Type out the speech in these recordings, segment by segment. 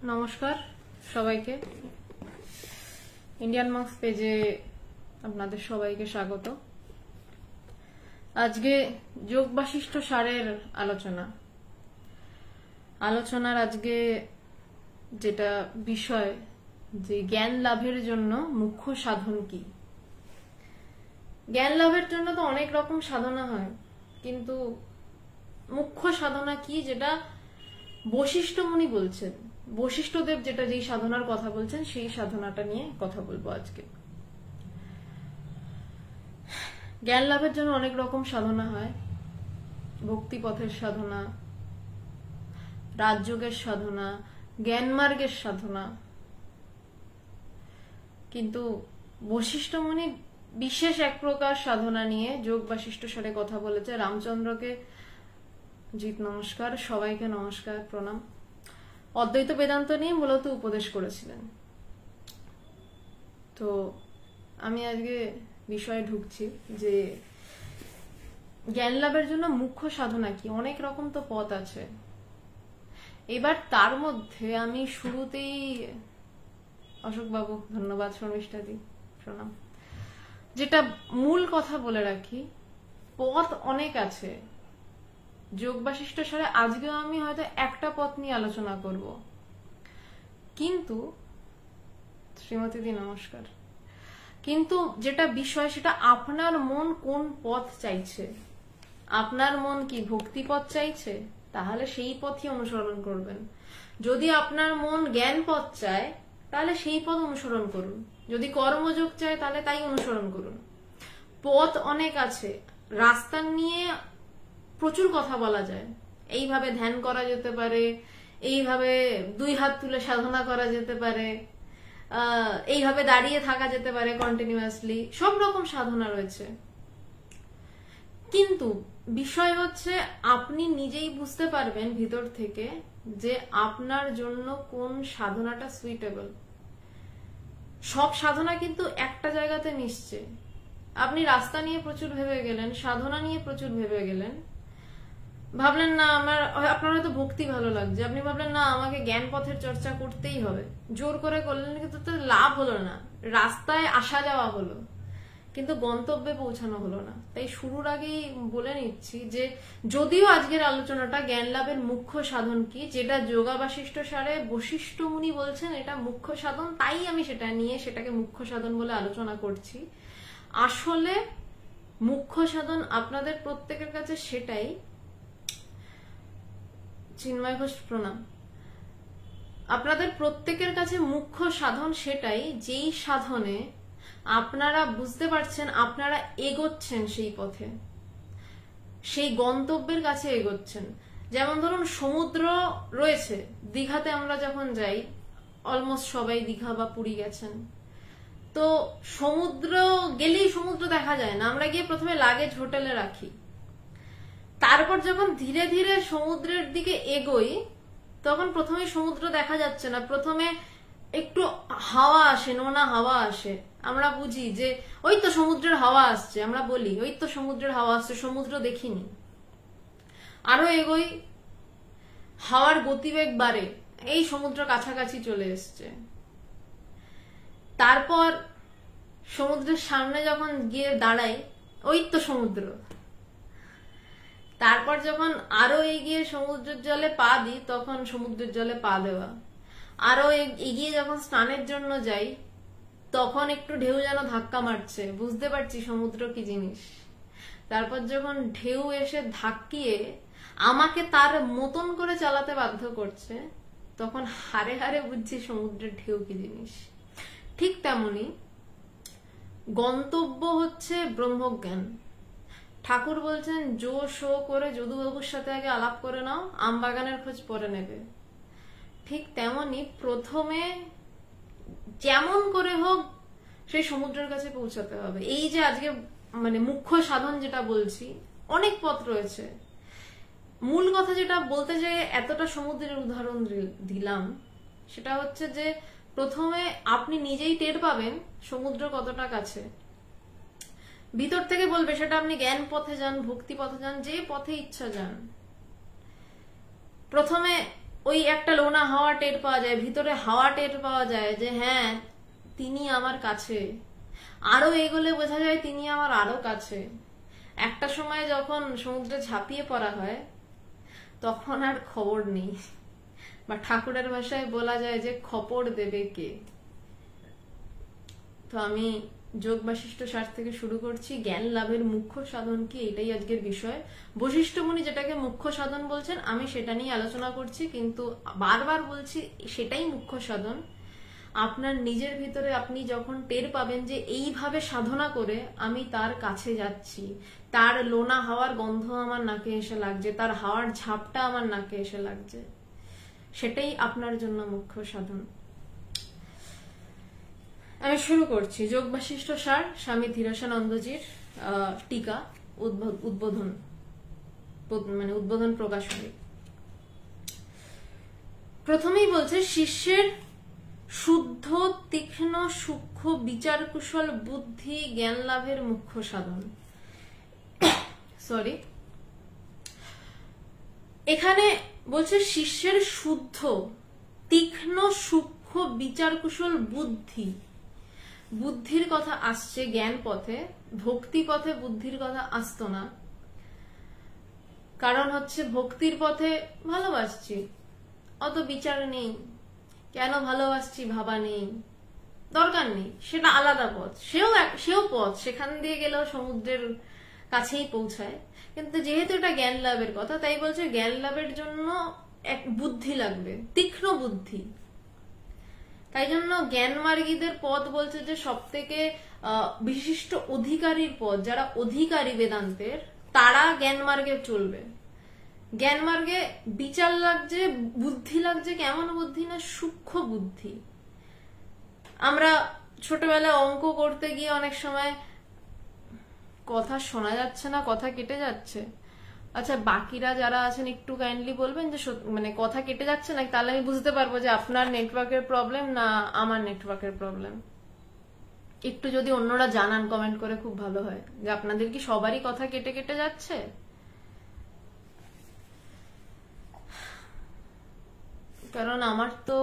নমস্কার সবাইকে। Indian marks পেজে আপনাদের সবাইকে স্বাগত। আজকে যোগ বাশিষ্ঠ সারের আলোচনার আজকে যেটা বিষয়, যে জ্ঞান লাভের জন্য মুখ্য সাধন কি। জ্ঞান লাভের জন্য তো অনেক রকম সাধনা হয়, কিন্তু মুখ্য সাধনা কি, যেটা বশিষ্ঠ মুনি বলছেন, বশিষ্ঠদেব যেই সাধনার কথা বলছেন, সেই সাধনাটা নিয়ে কথা বলবো আজকে। জ্ঞান লাভের জন্য অনেক রকম সাধনা হয়, ভক্তি পথের সাধনা, রাজযোগের সাধনা, জ্ঞান মার্গের সাধনা। কিন্তু বশিষ্ঠ মুনি বিশেষ এক প্রকার সাধনা নিয়ে যোগ বাশিষ্ঠ সারে কথা বলেছে। রামচন্দ্রকে জিত নমস্কার, সবাইকে নমস্কার, প্রণাম। অদ্বৈত বেদান্ত নিয়ে মূলত উপদেশ করেছিলেন। তো আমি আজকে বিষয়ে ঢুকছি যে জ্ঞান লাভের জন্য মুখ্য সাধনা কি। অনেক রকম তো পথ আছে। এবার তার মধ্যে আমি শুরুতেই অশোক বাবু, ধন্যবাদ, শর্মিষ্ঠাদি, প্রণাম, যেটা মূল কথা বলে রাখি, পথ অনেক আছে যোগ বাশিষ্ঠ সারে। আজকেও আমি হয়তো একটা পথ নিয়ে আলোচনা করব, কিন্তু শ্রীমতীদি নমস্কার, কিন্তু যেটা বিষয় সেটা আপনার মন কোন পথ চাইছে। আপনার মন কি ভক্তি পথ চাইছে, তাহলে সেই পথই অনুসরণ করবেন। যদি আপনার মন জ্ঞান পথ চায়, তাহলে সেই পথ অনুসরণ করুন। যদি কর্মযোগ চায়, তাহলে তাই অনুসরণ করুন। পথ অনেক আছে। রাস্তা নিয়ে প্রচুর কথা বলা যায়। এইভাবে ধ্যান করা যেতে পারে, এইভাবে দুই হাত তুলে সাধনা করা যেতে পারে, এইভাবে দাঁড়িয়ে থাকা যেতে পারে কন্টিনিউয়াসলি, সব রকম সাধনা রয়েছে। কিন্তু বিষয় হচ্ছে আপনি নিজেই বুঝতে পারবেন ভিতর থেকে যে আপনার জন্য কোন সাধনাটা সুইটেবল। সব সাধনা কিন্তু একটা জায়গাতে মিশছে। আপনি রাস্তা নিয়ে প্রচুর ভেবে গেলেন, সাধনা নিয়ে প্রচুর ভেবে গেলেন, ভাবলেন না আপনার হয়তো ভক্তি ভালো লাগছে, আপনি ভাবলেন না আমাকে জ্ঞান পথের চর্চা করতেই হবে, জোর করে করলেন, কিন্তু তো লাভ হলো না। রাস্তায় আসা যাওয়া হলো, কিন্তু গন্তব্যে পৌঁছানো হলো না। তাই শুরুর আগেই বলে নিচ্ছি যে যদিও আজকের আলোচনাটা জ্ঞান লাভের মুখ্য সাধন কি, যেটা যোগা বাশিষ্ঠ সারে বশিষ্ঠ মুনি বলছেন এটা মুখ্য সাধন, তাই আমি সেটা নিয়ে সেটাকে মুখ্য সাধন বলে আলোচনা করছি। আসলে মুখ্য সাধন আপনাদের প্রত্যেকের কাছে সেটাই, চিন্ময় ঘোষ প্রণাম, আপনাদের প্রত্যেকের কাছে মুখ্য সাধন সেটাই যেই সাধনে আপনারা বুঝতে পারছেন আপনারা এগোচ্ছেন সেই পথে, সেই গন্তব্যের কাছে এগোচ্ছেন। যেমন ধরুন সমুদ্র রয়েছে, দীঘাতে আমরা যখন যাই, অলমোস্ট সবাই দীঘা বা পুরী গেছেন, তো সমুদ্র গেলেই সমুদ্র দেখা যায় না। আমরা গিয়ে প্রথমে লাগেজ হোটেলে রাখি, তারপর যখন ধীরে ধীরে সমুদ্রের দিকে এগোই, তখন প্রথমে সমুদ্র দেখা যাচ্ছে না, প্রথমে একটু হাওয়া আসে, নোনা হাওয়া আসে, আমরা বুঝি যে ওই তো সমুদ্রের হাওয়া আসছে, আমরা বলি ওই তো সমুদ্রের হাওয়া আসছে, সমুদ্র দেখিনি। আরো এগোই, হাওয়ার গতিবেগ বাড়ে, এই সমুদ্র কাছাকাছি চলে এসছে। তারপর সমুদ্রের সামনে যখন গিয়ে দাঁড়াই, ওই তো সমুদ্র। তারপর যখন আরো এগিয়ে সমুদ্রের জলে পা দিই, তখন সমুদ্রের জলে পা দেওয়া। আরো এগিয়ে যখন স্নানের জন্য যাই, তখন একটু ঢেউ যেন ধাক্কা মারছে, বুঝতে পারছি সমুদ্র কি জিনিস। তারপর যখন ঢেউ এসে ধাক্কিয়ে আমাকে তার মতন করে চালাতে বাধ্য করছে, তখন হারে হারে বুঝছি সমুদ্রের ঢেউ কি জিনিস। ঠিক তেমনি গন্তব্য হচ্ছে ব্রহ্মজ্ঞান। ঠাকুর বলছেন জো শো করে যদুবাবুর সাথে আগে আলাপ করে নাও, আম বাগানের খোঁজ পরে নেবে। ঠিক তেমনি প্রথমে যেমন করে হোক সেই সমুদ্রের কাছে পৌঁছাতে হবে। এই যে আজকে মুখ্য সাধন যেটা বলছি, অনেক পথ রয়েছে। মূল কথা যেটা বলতে যে এতটা সমুদ্রের উদাহরণ দিলাম, সেটা হচ্ছে যে প্রথমে আপনি নিজেই টের পাবেন সমুদ্র কতটা কাছে। ভিতর থেকে বলবে, সেটা আপনি জ্ঞান পথে যান, ভক্তি পথে যান, যে পথে ইচ্ছা যান, প্রথমে ওই একটা লোনা হাওয়া টের পাওয়া যায়, ভিতরে হাওয়া টের পাওয়া যায় যে হ্যাঁ তিনি আমার কাছে, আরো এগোলে বোঝা যায় তিনি আমার আরো কাছে। একটা সময় যখন সমুদ্রে ঝাঁপিয়ে পড়া হয় তখন আর খবর নেই, বা ঠাকুরের ভাষায় বলা যায় যে খবর দেবে কে। তো আমি যোগ বাশিষ্ঠ সার থেকে শুরু করছি। জ্ঞান লাভের মুখ্য সাধন কি, এটাই আজকের বিষয়। বশিষ্ঠ মুনি যেটাকে মুখ্য সাধন বলছেন আমি সেটা নিয়ে আলোচনা করছি, কিন্তু বারবার বলছি সেটাই মুখ্য সাধন। আপনার নিজের ভিতরে আপনি যখন টের পাবেন যে এইভাবে সাধনা করে আমি তার কাছে যাচ্ছি, তার লোনা হাওয়ার গন্ধ আমার নাকে এসে লাগছে, তার হাওয়ার ঝাপটা আমার নাকে এসে লাগছে, সেটাই আপনার জন্য মুখ্য সাধন। আমি শুরু করছি। যোগ বাশিষ্ঠ সার, স্বামী ধীরাসানন্দজির টিকা, উদ্বোধন মানে উদ্বোধন প্রকাশনী। প্রথমেই বলছে শিষ্যের শুদ্ধ তীক্ষ্ণ সূক্ষ্ম বিচার কুশল বুদ্ধি জ্ঞান লাভের মুখ্য সাধন। সরি, এখানে বলছে শিষ্যের শুদ্ধ তীক্ষ্ণ সূক্ষ্ম বিচার কুশল বুদ্ধি। বুদ্ধির কথা আসছে জ্ঞান পথে, ভক্তি পথে বুদ্ধির কথা আসতো না। কারণ হচ্ছে ভক্তির পথে ভালোবাসছি, অত বিচার নেই, কেন ভালোবাসছি ভাবা নেই, দরকার নেই, সেটা আলাদা পথ, সেও পথ, সেখান দিয়ে গেলেও সমুদ্রের কাছেই পৌঁছায়। কিন্তু যেহেতু এটা জ্ঞান লাভের কথা, তাই বলছে জ্ঞান লাভের জন্য এক বুদ্ধি লাগবে, তীক্ষ্ণ বুদ্ধি। তাই জন্য জ্ঞান মার্গীদের পথ বলছে যে সব থেকে বিশিষ্ট অধিকারীর পথ, যারা অধিকারী বেদান্তের তারা জ্ঞান মার্গে চলবে। জ্ঞান মার্গে বিচার লাগছে, বুদ্ধি লাগছে, কেমন বুদ্ধি না সূক্ষ্ম বুদ্ধি। আমরা ছোটবেলায় অঙ্ক করতে গিয়ে অনেক সময় কথা শোনা যাচ্ছে না, কথা কেটে যাচ্ছে। আচ্ছা, বাকিরা যারা আছেন একটু কাইন্ডলি বলবেন যে মানে কথা কেটে যাচ্ছে না, তাহলে আমি বুঝতে পারবো যে আপনার নেটওয়ার্কের প্রবলেম না আমার নেটওয়ার্কের প্রবলেম। একটু যদি অন্যরা জানান কমেন্ট করে খুব ভালো হয়, যে আপনাদের কি সবারই কথা কেটে কেটে যাচ্ছে। কারণ আমার তো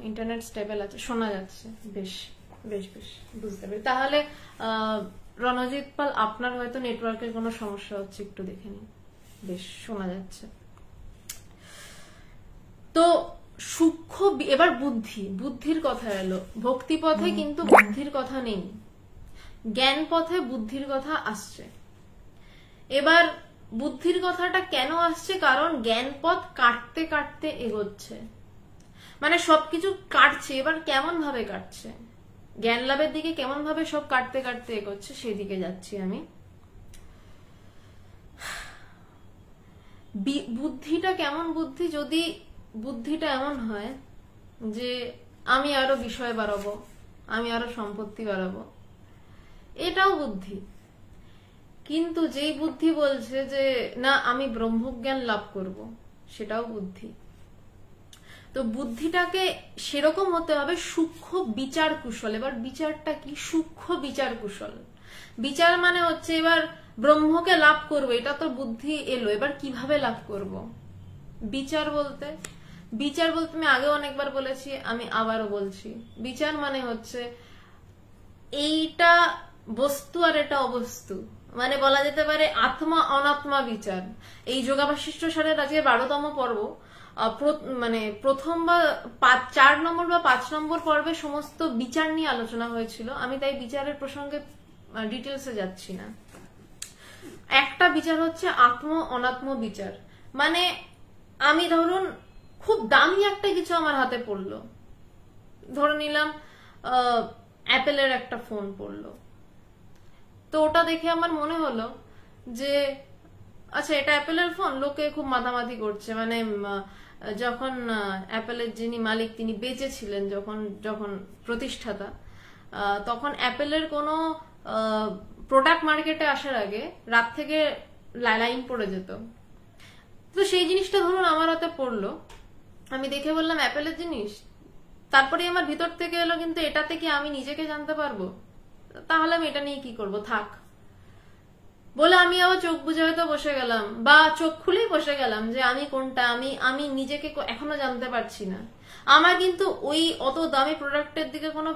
ইন্টারনেট স্টেবল আছে, শোনা যাচ্ছে, বেশ বেশ বেশ বুঝতে পারি। তাহলে রণজিৎ পাল, আপনার হয়তো নেটওয়ার্কের কোনো সমস্যা হচ্ছে, একটু দেখে নিন। বেশ শোনা যাচ্ছে। তো সূক্ষ্ম, এবার বুদ্ধির কথা এলো। ভক্তি পথে কিন্তু বুদ্ধির কথা নেই, জ্ঞান পথে বুদ্ধির কথা আসছে। এবার বুদ্ধির কথাটা কেন আসছে? কারণ জ্ঞান পথ কাটতে কাটতে এগোচ্ছে, মানে সবকিছু কাটছে। এবার কেমন ভাবে কাটছে, জ্ঞান লাভের দিকে কেমন ভাবে সব কাটতে কাটতে এগোচ্ছে, সেদিকে যাচ্ছি আমি। বুদ্ধিটা কেমন বুদ্ধি? যদি বুদ্ধিটা এমন হয় যে আমি আরো বিষয় বাড়াবো, আমি আরো সম্পত্তি বাড়াবো, এটাও বুদ্ধি। কিন্তু যেই বুদ্ধি বলছে যে না আমি ব্রহ্মজ্ঞান লাভ করব, সেটাও বুদ্ধি। তো বুদ্ধিটাকে সেরকম হতে হবে সূক্ষ্ম বিচার কুশল। এবার বিচারটা কি? সূক্ষ্ম বিচার কুশল। বিচার মানে হচ্ছে এবার ব্রহ্মকে লাভ করবো, এটা তো বুদ্ধি এলো, এবার কিভাবে লাভ করব। বিচার বলতে আমি আগে অনেকবার বলেছি, আমি আবারও বলছি, বিচার মানে হচ্ছে এইটা বস্তু আর এটা অবস্তু, মানে বলা যেতে পারে আত্মা অনাত্মা বিচার। এই যোগাবাশিষ্ঠ সারের আজকে 12তম পর্ব, মানে প্রথম বা 4 নম্বর বা 5 নম্বর পর্বে সমস্ত বিচার নিয়ে আলোচনা হয়েছিল। আমি তাই বিচারের প্রসঙ্গে ডিটেলসে যাচ্ছি না। একটা বিচার হচ্ছে আত্ম অনাত্ম বিচার। মানে আমি ধরুন খুব দামি একটা কিছু আমার হাতে পড়লো, ধরে নিলাম অ্যাপেলের একটা ফোন পড়লো, তো ওটা দেখে আমার মনে হলো যে আচ্ছা এটা অ্যাপেলের ফোন, লোকে খুব মাতামাতি করছে। মানে যখন অ্যাপেলের যিনি মালিক তিনি বেঁচে ছিলেন, যখন প্রতিষ্ঠাতা, তখন অ্যাপেলের কোনো প্রোডাক্ট মার্কেটে আসার আগে রাত থেকে লাইন পড়ে যেত। তো সেই জিনিসটা ধরুন আমার হাতে পড়লো, আমি দেখে বললাম অ্যাপেলের জিনিস, তারপরে আমার ভিতর থেকে এলো কিন্তু এটাতে কি আমি নিজেকে জানতে পারবো? তাহলে আমি এটা নিয়ে কি করব? থাক। বলে আমি আবার চোখ বুঝে হয়তো বসে গেলাম, বা চোখ খুলেই বসে গেলাম যে আমি কোনটা, আমি নিজেকে এখনো জানতে পারছি না। আমার কিন্তু ওই অত দামি প্রোডাক্টের দিকে কোনো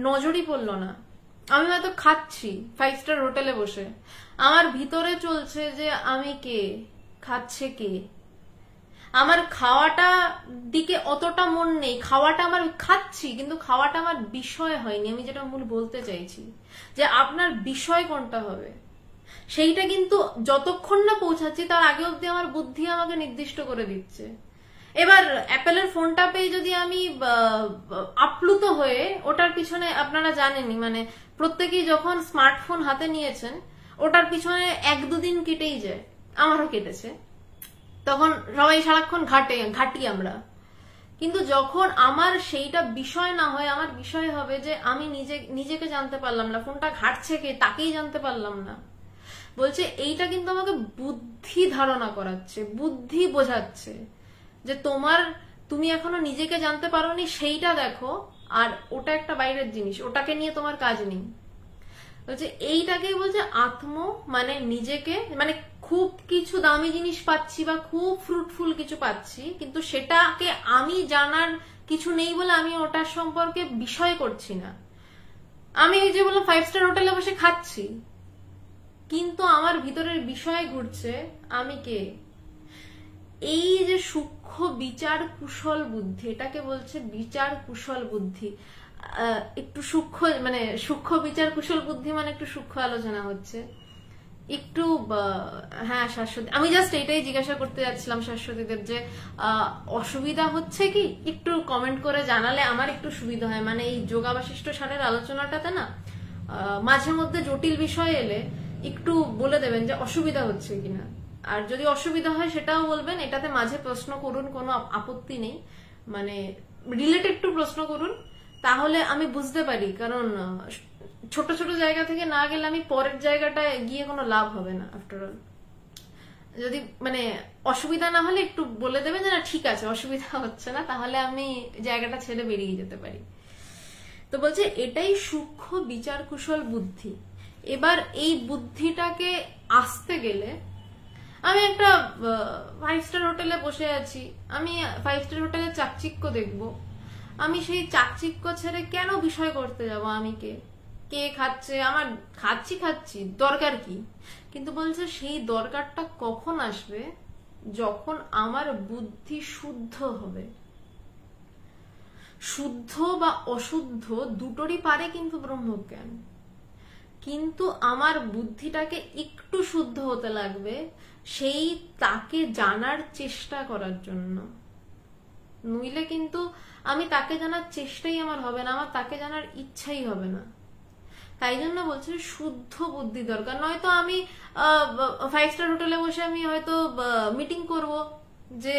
নজরই পড়লো না। আমি হয়তো খাচ্ছি 5 স্টার হোটেলে বসে, আমার ভিতরে চলছে যে আমি কে, খাচ্ছে কে। আমার খাওয়াটা দিকে অতটা মন নেই, খাওয়াটা আমার খাচ্ছি কিন্তু খাওয়াটা আমার বিষয় হয়নি। আমি যেটা মূল বলতে চাইছি যে আপনার বিষয় কোনটা হবে সেইটা কিন্তু যতক্ষণ না পৌঁছাচ্ছি তার আগে অব্দি আমার বুদ্ধি আমাকে নির্দিষ্ট করে দিচ্ছে। এবার অ্যাপেলের ফোনটা পেয়ে যদি আমি আপ্লুত হয়ে, ওটার পিছনে আপনারা জানেনই, মানে প্রত্যেকেই যখন স্মার্টফোন হাতে নিয়েছেন ওটার পিছনে 1-2 দিন কেটেই যায়, আমারও কেটেছে। তখন সবাই সারাক্ষণ ঘাটি আমরা। কিন্তু যখন আমার সেইটা বিষয় না হয়, আমার বিষয় হবে যে আমি নিজেকে জানতে পারলাম না, ফোনটা ঘাটছে কে তাকেই জানতে পারলাম না। বলছে এইটা কিন্তু আমাকে বুদ্ধি ধারণা করাচ্ছে, বুদ্ধি বোঝাচ্ছে যে তুমি এখনো নিজেকে জানতে পারোনি, সেইটা দেখো, আর ওটা একটা বাইরের জিনিস, ওটাকে নিয়ে তোমার কাজ নেই। বলছে এইটাকেই বলছে আত্ম, মানে নিজেকে, মানে খুব কিছু দামি জিনিস পাচ্ছি বা খুব ফ্রুটফুল কিছু পাচ্ছি, কিন্তু সেটাকে আমি জানার কিছু নেই বলে আমি ওটার সম্পর্কে বিষয় করছি না। আমি এই যে বললাম 5 স্টার হোটেলে বসে খাচ্ছি, কিন্তু আমার ভিতরের বিষয় ঘুরছে আমি কে। এই যে সূক্ষ্ম বিচার কুশল বুদ্ধি, এটাকে বলছে বিচার কুশল বুদ্ধি। একটু সূক্ষ্ম বিচার কুশল বুদ্ধি মানে একটু সূক্ষ্ম আলোচনা হচ্ছে একটু। হ্যাঁ শাশ্বতী, আমি জাস্ট এটাই জিজ্ঞাসা করতে যাচ্ছিলাম শাশ্বতীদের যে অসুবিধা হচ্ছে কি, একটু কমেন্ট করে জানালে আমার একটু সুবিধা হয়। মানে এই যোগা বাশিষ্ঠ সারের আলোচনাটাতে না মাঝে মধ্যে জটিল বিষয় এলে একটু বলে দেবেন যে অসুবিধা হচ্ছে কিনা, আর যদি অসুবিধা হয় সেটাও বলবেন। এটাতে মাঝে প্রশ্ন করুন, কোনো আপত্তি নেই, মানে রিলেটেড টু প্রশ্ন করুন, তাহলে আমি বুঝতে পারি। কারণ ছোট ছোট জায়গা থেকে না গেলে আমি পরের জায়গাটায় গিয়ে কোনো লাভ হবে না। আফটার অল যদি মানে অসুবিধা না হলে একটু বলে দেবেন যে না ঠিক আছে অসুবিধা হচ্ছে না, তাহলে আমি জায়গাটা ছেড়ে বেরিয়ে যেতে পারি। তো বলছে এটাই সূক্ষ্ম বিচার কুশল বুদ্ধি। এবার এই বুদ্ধিটাকে আসতে গেলে, আমি একটা 5 স্টার হোটেলে বসে আছি, আমি 5 স্টার হোটেলে চাকচিক্য দেখবো, আমি সেই চাকচিক্য ছেড়ে কেন বিষয় করতে যাব আমি কে খাচ্ছে, আমার খাচ্ছি দরকার কি। কিন্তু বলছে সেই দরকারটা কখন আসবে, যখন আমার বুদ্ধি শুদ্ধ হবে। শুদ্ধ বা অশুদ্ধ দুটোরই পারে কিন্তু ব্রহ্মজ্ঞান, কিন্তু আমার বুদ্ধিটাকে একটু শুদ্ধ হতে লাগবে সেই তাকে জানার চেষ্টা করার জন্য। নইলে কিন্তু আমি তাকে জানার চেষ্টাই আমার হবে না, আমার তাকে জানার ইচ্ছাই হবে না। তাই জন্য বলছে শুদ্ধ বুদ্ধি দরকার। নয়তো আমি 5 স্টার হোটেলে বসে আমি হয়তো মিটিং করব যে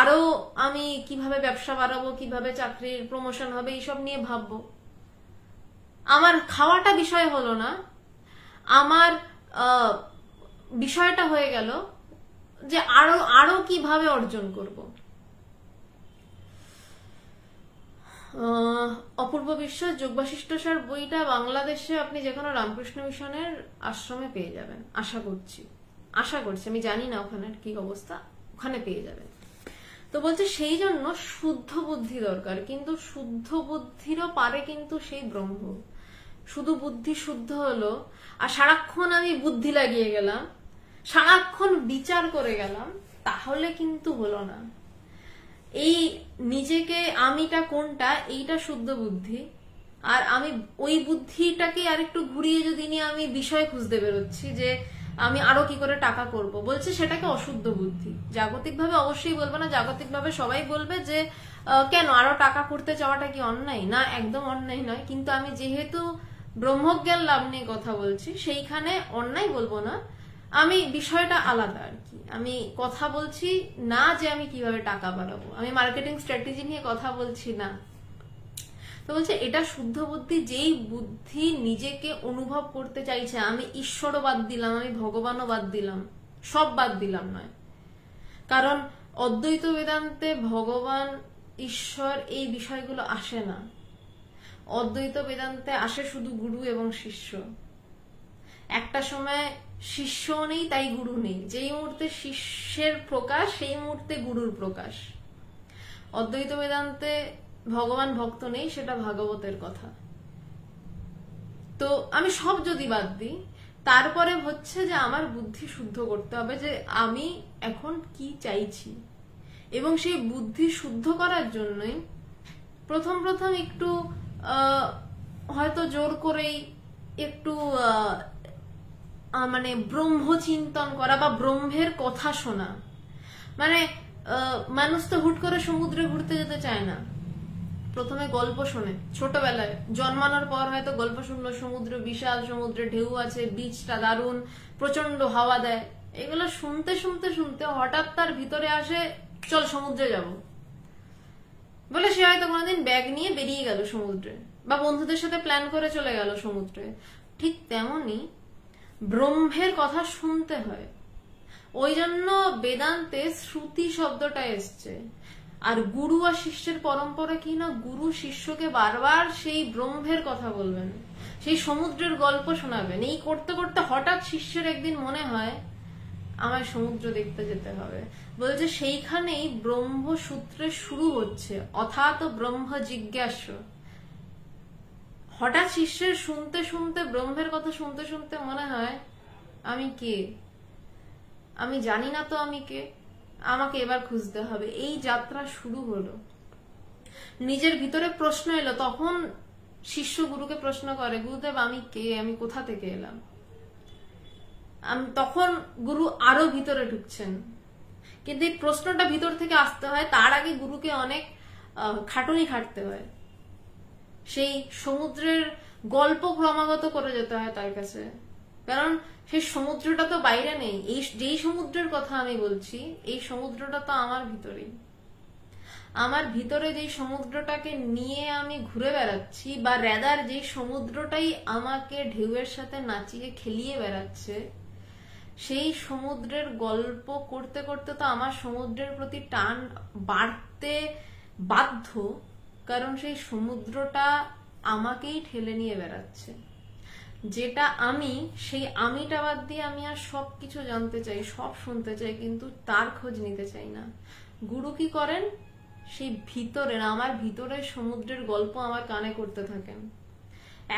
আরো আমি কিভাবে ব্যবসা বাড়াবো, কিভাবে চাকরির প্রমোশন হবে, এইসব নিয়ে ভাববো। আমার খাওয়াটা বিষয় হলো না, আমার বিষয়টা হয়ে গেল যে আরো কিভাবে অর্জন করব। অপূর্ব বিশ্বাস যোগ বাশিষ্ঠ সার বইটা বাংলাদেশে আপনি যে কোনো রামকৃষ্ণ মিশনের আশ্রমে পেয়ে যাবেন, আশা করছি, আমি জানি না ওখানের কি অবস্থা, ওখানে পেয়ে যাবেন। তো বলছে সেই জন্য শুদ্ধ বুদ্ধি দরকার, কিন্তু শুদ্ধ বুদ্ধিরও পারে কিন্তু সেই ব্রহ্ম। শুধু বুদ্ধি শুদ্ধ হলো আর সারাক্ষণ আমি বুদ্ধি লাগিয়ে গেলাম, সারাক্ষণ বিচার করে গেলাম, তাহলে কিন্তু হলো না। এই নিজেকে আমিটা কোনটা, এইটা শুদ্ধ বুদ্ধি। আর আমি ওই বুদ্ধিটাকে আরেকটু ঘুরিয়ে যদি নিয়ে আমি বিষয় খুঁজতে বেরোচ্ছি যে আমি আরো কি করে টাকা করব, বলছে সেটাকে অশুদ্ধ বুদ্ধি। জাগতিক ভাবে অবশ্যই বলবো না, জাগতিক ভাবে সবাই বলবে যে কেন আরো টাকা করতে চাওয়াটা কি অন্যায়? না, একদম অন্যায় নয়, কিন্তু আমি যেহেতু ব্রহ্মজ্ঞান লাভ নিয়ে কথা বলছি সেইখানে অন্যায় বলবো না, আমি বিষয়টা আলাদা আর কি। আমি কথা বলছি না যে আমি কিভাবে টাকা বাড়াবো, আমি মার্কেটিং স্ট্র্যাটেজি নিয়ে কথা বলছি না। তো বলছে এটা শুদ্ধ বুদ্ধি, যেই বুদ্ধি নিজেকে অনুভব করতে চাইছে আমি ঈশ্বরও বাদ দিলাম, আমি ভগবানও বাদ দিলাম, সব বাদ দিলাম নয়। কারণ অদ্বৈত বেদান্তে ভগবান ঈশ্বর এই বিষয়গুলো আসে না। অদ্বৈত বেদান্তে আসে শুধু গুরু এবং শিষ্য। একটা সময় শিষ্য নেই তাই গুরু নেই, যেই মুহূর্তে শিষ্যের প্রকাশ সেই মুহূর্তে গুরুর প্রকাশ। অদ্বৈত বেদান্তে ভগবান ভক্ত নেই, সেটা ভাগবতের কথা। তো আমি সব যদি বাদ দিই, তারপরে হচ্ছে যে আমার বুদ্ধি শুদ্ধ করতে হবে যে আমি এখন কি চাইছি, এবং সেই বুদ্ধি শুদ্ধ করার জন্যই প্রথম প্রথম একটু হয়তো জোর করেই একটু মানে ব্রহ্ম চিন্তন করা বা ব্রহ্মের কথা শোনা। মানে মানুষ তো হুট করে সমুদ্রে ঘুরতে যেতে চায় না, প্রথমে গল্প শোনে। ছোটবেলায় জন্মানোর পর হয়তো গল্প শুনলো, সমুদ্র বিশাল, সমুদ্রে ঢেউ আছে, বিচটা দারুণ, প্রচন্ড হাওয়া দেয়। এগুলো শুনতে শুনতে শুনতে হঠাৎ তার ভিতরে আসে চল সমুদ্রে যাব বলে, সে হয়তো কোনোদিন ব্যাগ নিয়ে বেরিয়ে গেল সমুদ্রে, বা বন্ধুদের সাথে প্ল্যান করে চলে গেল সমুদ্রে। ঠিক তেমনি ব্রহ্মের কথা শুনতে হয়। ওই জন্য বেদান্তে শ্রুতি শব্দটা এসছে। আর গুরু আর শিষ্যের পরম্পরা কি না, গুরু শিষ্যকে বারবার সেই ব্রহ্মের কথা বলবেন, সেই সমুদ্রের গল্প শোনাবেন। এই করতে করতে হঠাৎ শিষ্যের একদিন মনে হয় আমায় সমুদ্র দেখতে যেতে হবে। বলছে সেইখানেই ব্রহ্মসূত্রের শুরু হচ্ছে, অথাৎ ব্রহ্ম জিজ্ঞাস। হঠাৎ শিষ্যের শুনতে শুনতে, ব্রহ্মের কথা শুনতে শুনতে মনে হয় আমি কে, আমি জানি না তো আমি কে, আমাকে এবার খুঁজতে হবে। এই যাত্রা শুরু হলো। নিজের ভিতরে প্রশ্ন এলো, তখন শিষ্য গুরুকে প্রশ্ন করে, গুরুদেব আমি কে, আমি কোথা থেকে এলাম। তখন গুরু আরো ভিতরে ঢুকছেন। কিন্তু এই প্রশ্নটা ভিতর থেকে আসতে হয়, তার আগে গুরুকে অনেক খাটুনি খাটতে হয়। সেই সমুদ্রের গল্প ক্রমাগত করে যেতে হয় তার কাছে, কারণ সেই সমুদ্রটা তো বাইরে নেই। এই যেই সমুদ্রের কথা আমি বলছি, এই সমুদ্রটা তো আমার ভিতরেই। আমার ভিতরে যেই সমুদ্রটাকে নিয়ে আমি ঘুরে বেড়াচ্ছি, বা রেদার যেই সমুদ্রটাই আমাকে ঢেউয়ের সাথে নাচিয়ে খেলিয়ে বেড়াচ্ছে, সেই সমুদ্রের গল্প করতে করতে তো আমার সমুদ্রের প্রতি টান বাড়তে বাধ্য, কারণ সেই সমুদ্রটা আমাকেই ঠেলে নিয়ে বেড়াচ্ছে। যেটা আমি, সেই আমিটা বাদ দিয়ে আমি আর সবকিছু জানতে চাই, সব শুনতে চাই, কিন্তু তার খোঁজ নিতে চাই না। গুরু কি করেন, সেই ভিতরের, আমার ভিতরের সমুদ্রের গল্প আমার কানে করতে থাকেন।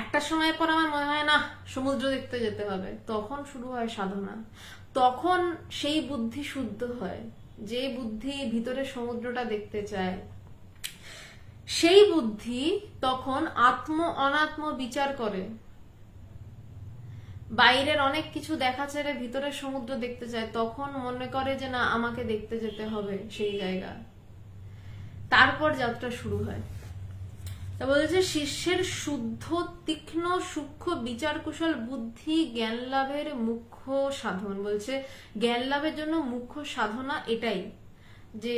একটা সময়ের পর আমার মনে হয় না সমুদ্র দেখতে যেতে হবে, তখন শুরু হয় সাধনা। তখন সেই বুদ্ধি শুদ্ধ হয়, যে বুদ্ধি ভিতরে সমুদ্রটা দেখতে চায়। সেই বুদ্ধি তখন আত্ম অনাত্ম বিচার করে, বাইরের অনেক কিছু দেখা ছেড়ে ভিতরের সমুদ্র দেখতে চায়। তখন মনে করে যে না, আমাকে দেখতে যেতে হবে সেই জায়গা। তারপর যাত্রা শুরু হয়। তা বলছে শিষ্যের শুদ্ধ, তীক্ষ্ণ, সূক্ষ্ম বিচার কুশল বুদ্ধি জ্ঞান লাভের মুখ্য সাধন। বলছে জ্ঞান লাভের জন্য মুখ্য সাধনা এটাই, যে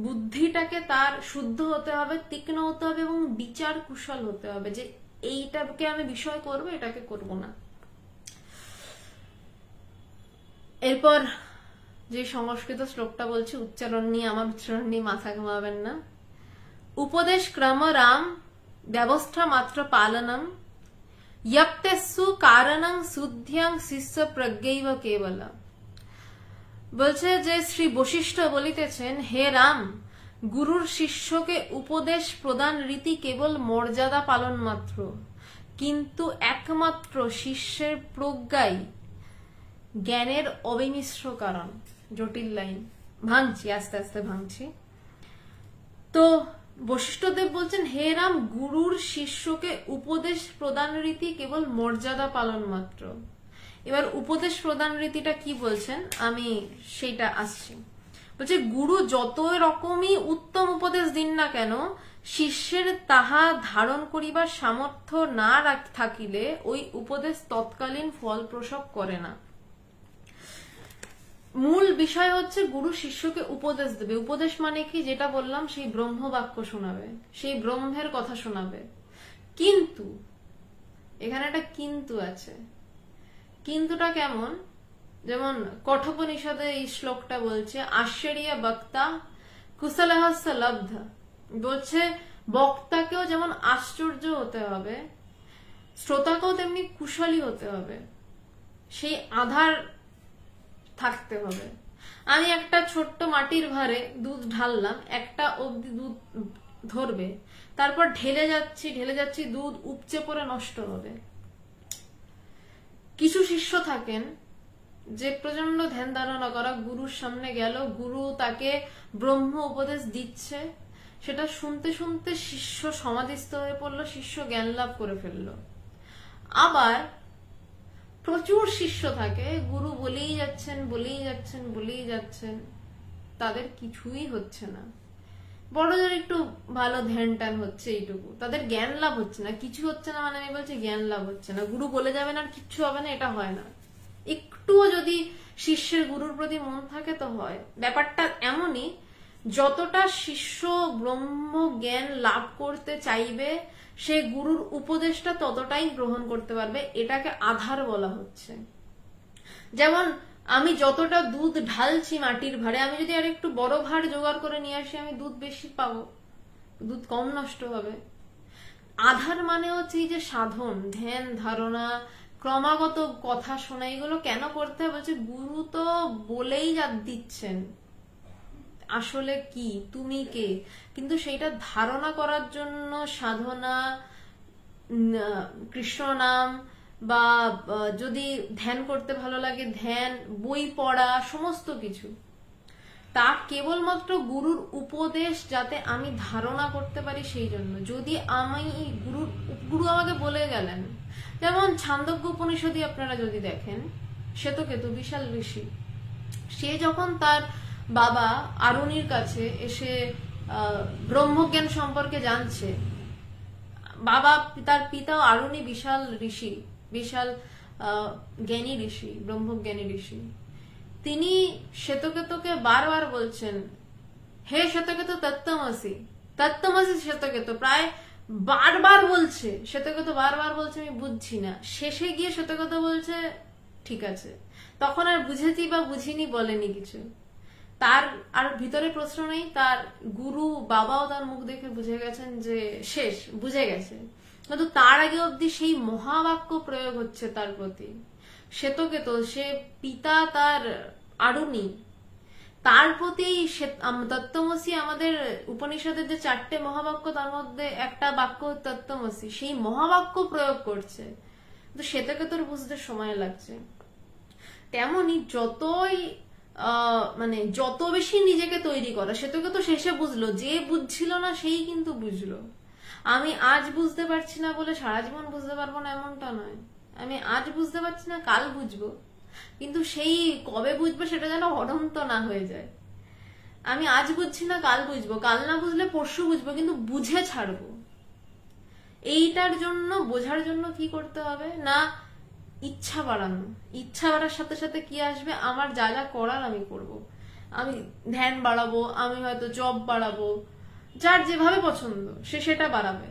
বুদ্ধিটাকে তার শুদ্ধ হতে হবে, তীক্ষ্ণ হতে হবে, এবং বিচার কুশল হতে হবে, যে এইটাকে আমি বিষয় করব, এটাকে করব না। এরপর যে সংস্কৃত শ্লোকটা বলছে, উচ্চারণ নিয়ে, আমার উচ্চারণ নিয়ে মাথা ঘামাবেন না। উপদেশ ক্রম রাম ব্যবস্থা মাত্র পালনম ইয়প্তেসু কারণং শুদ্ধ্যং শিষ্য প্রজ্ঞৈব কেবল। বলছে যে শ্রী বশিষ্ঠ বলিতেছেন, হে রাম, গুরুর শিষ্যকে উপদেশ প্রদান রীতি কেবল মর্যাদা পালন মাত্র, কিন্তু একমাত্র শিষ্যের প্রজ্ঞাই জ্ঞানের অবিমিশ্র কারণ। জটিল লাইন, ভাঙছি আস্তে আস্তে ভাঙছি। তো বশিষ্ঠদেব বলছেন, হে রাম, গুরুর শিষ্যকে উপদেশ প্রদান রীতি কেবল মর্যাদা পালন মাত্র। এবার উপদেশ প্রদান রীতিটা কি বলছেন, আমি সেইটা আসছি। বলছে গুরু যত রকমই উত্তম উপদেশ দিন না কেন, শিষ্যের তাহা ধারণ করিবার সামর্থ্য না থাকিলে ওই উপদেশ তৎকালীন ফল প্রসব করে না। মূল বিষয় হচ্ছে গুরু শিষ্যকে উপদেশ দেবে। উপদেশ মানে কি, যেটা বললাম, সেই ব্রহ্ম বাক্য শোনাবে, সেই ব্রহ্মের কথা শোনাবে। কিন্তু এখানে একটা কিন্তু আছে। কিন্তুটা কেমন, যেমন কঠোপনিষদে এই শ্লোকটা বলছে, আশ্চর্য বক্তা কুশলহস্য লব্ধ। বলছে বক্তাকেও যেমন আশ্চর্য হতে হবে, শ্রোতাকেও তেমনি কুশলী হতে হবে। সেই আধার থাকতে হবে। আমি একটা ছোট্ট মাটির ভারে দুধ ঢাললাম, একটা অবধি দুধ ধরবে, তারপর ঢেলে যাচ্ছি দুধ উপচে পড়ে নষ্ট হবে। কিছু শিষ্য থাকেন যে প্রচন্ড ধ্যান ধারণা করা, গুরুর সামনে গেল, গুরু তাকে ব্রহ্ম উপদেশ দিচ্ছে, সেটা শুনতে শুনতে শিষ্য সমাধিস্থ হয়ে পড়লো, শিষ্য জ্ঞান লাভ করে ফেললো। আবার প্রচুর শিষ্য থাকে, গুরু বলেই যাচ্ছেন, তাদের কিছুই হচ্ছে না। বড়দের একটু ভালো ধ্যান টান হচ্ছে, এইটুকু, তাদের জ্ঞান লাভ হচ্ছে না। কিছু হচ্ছে না মানে আমি বলছি জ্ঞান লাভ হচ্ছে না। গুরু বলে যাবেন আর কিচ্ছু হবে না, এটা হয় না। একটুও যদি শিষ্যের গুরুর প্রতি মন থাকে তো হয়। ব্যাপারটা এমনই, যতটা শিষ্য ব্রহ্ম জ্ঞান লাভ করতে চাইবে, সে গুরুর উপদেশটা ততটাই গ্রহণ করতে পারবে। এটাকে আধার বলা হচ্ছে। যেমন আমি যতটা দুধ ঢালছি মাটির ভারে, আমি যদি আর একটু বড় ভার জোগাড় করে নিয়ে আসি, আমি দুধ বেশি পাবো, দুধ কম নষ্ট হবে। আধার মানে হচ্ছে এই যে সাধন, ধ্যান ধারণা, ক্রমাগত কথা শোনা, এগুলো কেন করতে হবে? বলছে গুরু তো বলেই দিচ্ছেন আসলে কি, তুমি কে, কিন্তু সেইটা ধারণা করার জন্য সাধনা, কৃষ্ণ নাম, বা যদি ধ্যান করতে ভালো লাগে ধ্যান, বই পড়া, সমস্ত কিছু, তা কেবলমাত্র গুরুর উপদেশ যাতে আমি ধারণা করতে পারি সেই জন্য। যদি আমি গুরু আমাকে বলে গেলেন, যেমন ছান্দোগ্য উপনিষদই আপনারা যদি দেখেন, শ্বেতকেতু বিশাল ঋষি, সে যখন তার বাবা আরুণির কাছে এসে ব্রহ্মজ্ঞান সম্পর্কে জানছে, বাবা তার পিতা আরুণি বিশাল ঋষি, বিশাল জ্ঞানী ঋষি, ব্রহ্মজ্ঞানী ঋষি, তিনি শ্বেতকেতুকে বারবার বলছেন, হে শ্বেতকেতু তত্ত্বমসি, তত্ত্বমসি শ্বেতকেতু, প্রায় বারবার বলছে। শ্বেতকেতু বারবার বলছে আমি বুঝছি না। শেষে গিয়ে শ্বেতকেতু বলছে ঠিক আছে। তখন আর বুঝেছি বা বুঝিনি বলেনি কিছু, তার আর ভিতরে প্রশ্ন নেই। তার গুরু বাবাও তার মুখ দেখে বুঝে গেছেন যে শেষ, বুঝে গেছে। কিন্তু তার আগে অব্দি সেই মহাবাক্য প্রয়োগ হচ্ছে তার প্রতি। শ্বেতকেতু, সে পিতা তার আরুণি, তার প্রতি তত্ত্বমসি, আমাদের উপনিষদের যে 4টে মহাবাক্য, তার মধ্যে একটা বাক্য তত্ত্বমসি, সেই মহাবাক্য প্রয়োগ করছে। তো শ্বেতকেতুর বুঝতে সময় লাগছে। তেমনি যতই মানে যত বেশি নিজেকে তৈরি করা, শ্বেতকেতু শেষে বুঝলো, যে বুঝছিল না সেই কিন্তু বুঝলো। আমি আজ বুঝতে পারছি না বলে সারা জীবন বুঝতে পারবো না এমনটা নয়। আমি আজ বুঝতে পারছি না, কাল বুঝবো, কিন্তু সেই কবে বুঝবো সেটা যেন অনন্ত না হয়ে যায়। আমি আজ বুঝছি না, কাল বুঝবো, কাল না বুঝলে পরশু বুঝবো, কিন্তু বুঝে ছাড়বো। এইটার জন্য, বোঝার জন্য কি করতে হবে না, ইচ্ছা বাড়ানো। ইচ্ছা বাড়ার সাথে সাথে কি আসবে, আমার যা যা করার আমি করব। আমি ধ্যান বাড়াবো, আমি হয়তো জব বাড়াবো, যার যেভাবে পছন্দ সে সেটা বাড়াবে।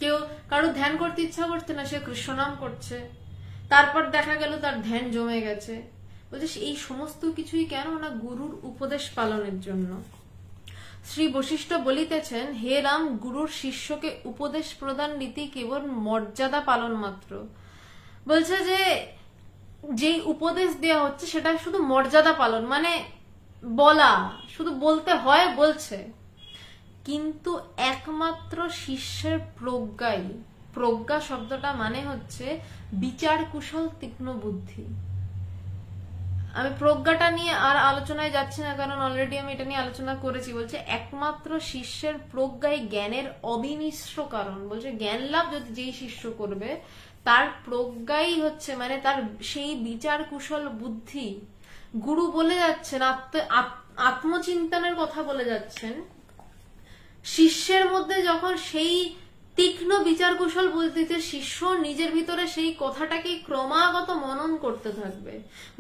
কেউ কারো ধ্যান করতে ইচ্ছা করছে না, সে কৃষ্ণ নাম করছে, তারপর দেখা গেল তার ধ্যান জমে গেছে। বলছে এই সমস্ত কিছুই কেন না, গুরুর উপদেশ পালনের জন্য। শ্রী বশিষ্ঠ বলিতেছেন, হে রাম, গুরুর শিষ্যকে উপদেশ প্রদান রীতি কেবল মর্যাদা পালন মাত্র। বলছে যে যেই উপদেশ দেওয়া হচ্ছে সেটা শুধু মর্যাদা পালন, মানে বলা, শুধু বলতে হয় বলছে, কিন্তু একমাত্র শিষ্যের প্রজ্ঞাই, প্রজ্ঞা শব্দটা মানে হচ্ছে বিচার কুশল তীক্ষ্ণ বুদ্ধি। আমি প্রজ্ঞাটা নিয়ে আর আলোচনায় যাচ্ছি না, কারণ অলরেডি আমি এটা নিয়ে আলোচনা করেছি। বলছে একমাত্র শিষ্যের প্রজ্ঞাই জ্ঞানের অবিমিশ্র কারণ। বলছে জ্ঞান লাভ যদি যেই শিষ্য করবে, তার প্রজ্ঞাই হচ্ছে, মানে তার সেই বিচার কুশল বুদ্ধি। গুরু বলে যাচ্ছেন, আত্মচিন্তনের কথা বলে যাচ্ছেন। শিষ্যের মধ্যে যখন সেই তীক্ষ্ণ বিচার কুশল বুদ্ধিতে শিষ্য নিজের ভিতরে সেই কথাটাকে ক্রমাগত মনন করতে থাকবে,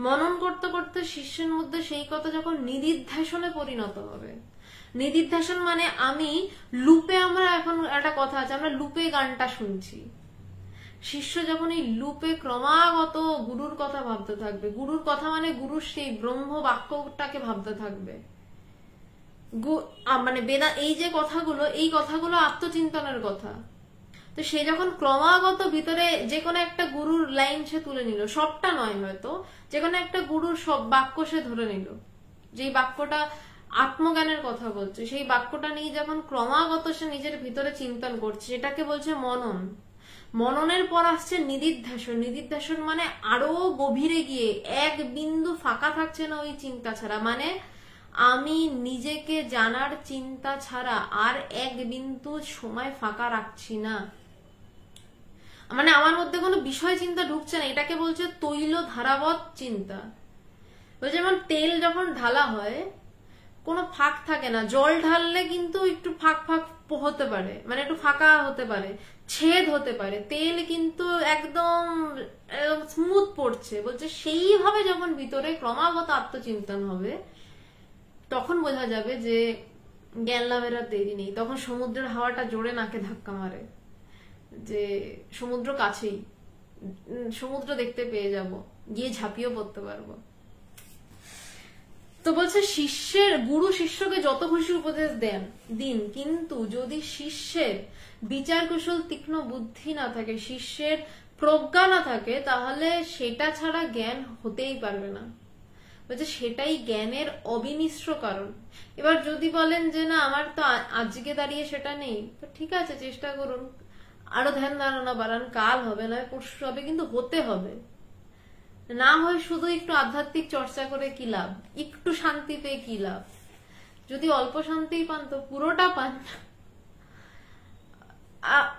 মনন করতে করতে শিষ্যের মধ্যে সেই কথা যখন নিদিধ্যাসনে পরিণত হবে। নিদিধ্যাসন মানে আমি লুপে, আমরা এখন একটা কথা আছে, আমরা লুপে গানটা শুনছি। শিষ্য যখন এই লুপে ক্রমাগত গুরুর কথা ভাবতে থাকবে, গুরুর কথা মানে গুরুর সেই ব্রহ্ম বাক্যটাকে ভাবতে থাকবে, মানে এই যে কথাগুলো, এই কথাগুলো আত্মচিন্তনের কথা। তো সে যখন ক্রমাগত ভিতরে যে কোনো একটা গুরুর লাইন সে তুলে নিল, সবটা নয় হয়তো, যে কোনো একটা গুরুর সব বাক্য সে ধরে নিল, যেই বাক্যটা আত্মজ্ঞানের কথা বলছে, সেই বাক্যটা নিয়ে যখন ক্রমাগত সে নিজের ভিতরে চিন্তন করছে, এটাকে বলছে মনন। মননের পর আসছে নিদিধ্যাসন। নিদিধ্যাসন মানে আরো গভীরে গিয়ে এক বিন্দু ফাঁকা থাকছে না ওই চিন্তা ছাড়া, মানে আমি নিজেকে জানার চিন্তা ছাড়া আর এক বিন্দু সময় ফাঁকা রাখছি না, মানে আমার মধ্যে কোনো বিষয় চিন্তা ঢুকছে না। এটাকে বলছে তৈল ধারাবৎ চিন্তা। যেমন তেল যখন ঢালা হয় কোনো ফাঁক থাকে না, জল ঢাললে কিন্তু একটু ফাঁক ফাঁক হতে পারে, মানে একটু ফাঁকা হতে পারে, ছেদ হতে পারে, তেল কিন্তু একদম স্মুথ পড়ছে। বলছে সেইভাবে যখন ভিতরে ক্রমাগত আত্মচিন্তন হবে তখন বোঝা যাবে যে জ্ঞান লাভের আর দেরি নেই। তখন সমুদ্রের হাওয়াটা জোরে নাকে ধাক্কা মারে যে সমুদ্র কাছেই, সমুদ্র দেখতে পেয়ে যাব, গিয়ে ঝাঁপিয়ে পড়তে পারবো। তো বলছে শিষ্যের গুরু শিষ্যকে যত খুশি উপদেশ দিন, কিন্তু যদি শিষ্যের বিচার কুশল তীক্ষ্ণ বুদ্ধি না থাকে, শিষ্যের প্রজ্ঞা না থাকে, তাহলে সেটা ছাড়া জ্ঞান হতেই পারবে না। বলছে সেটাই জ্ঞানের অবিমিশ্র কারণ। এবার যদি বলেন যে না আমার তো আজকে দাঁড়িয়ে সেটা নেই, তো ঠিক আছে, চেষ্টা করুন, আরো ধ্যান ধারণা বাড়ান, কাল হবে না পরশু হবে, কিন্তু হতে হবে। না হয় শুধু একটু আধ্যাত্মিক চর্চা করে কি লাভ, একটু শান্তি পেয়ে কি লাভ? যদি অল্প শান্তি পান তো পুরোটা পান।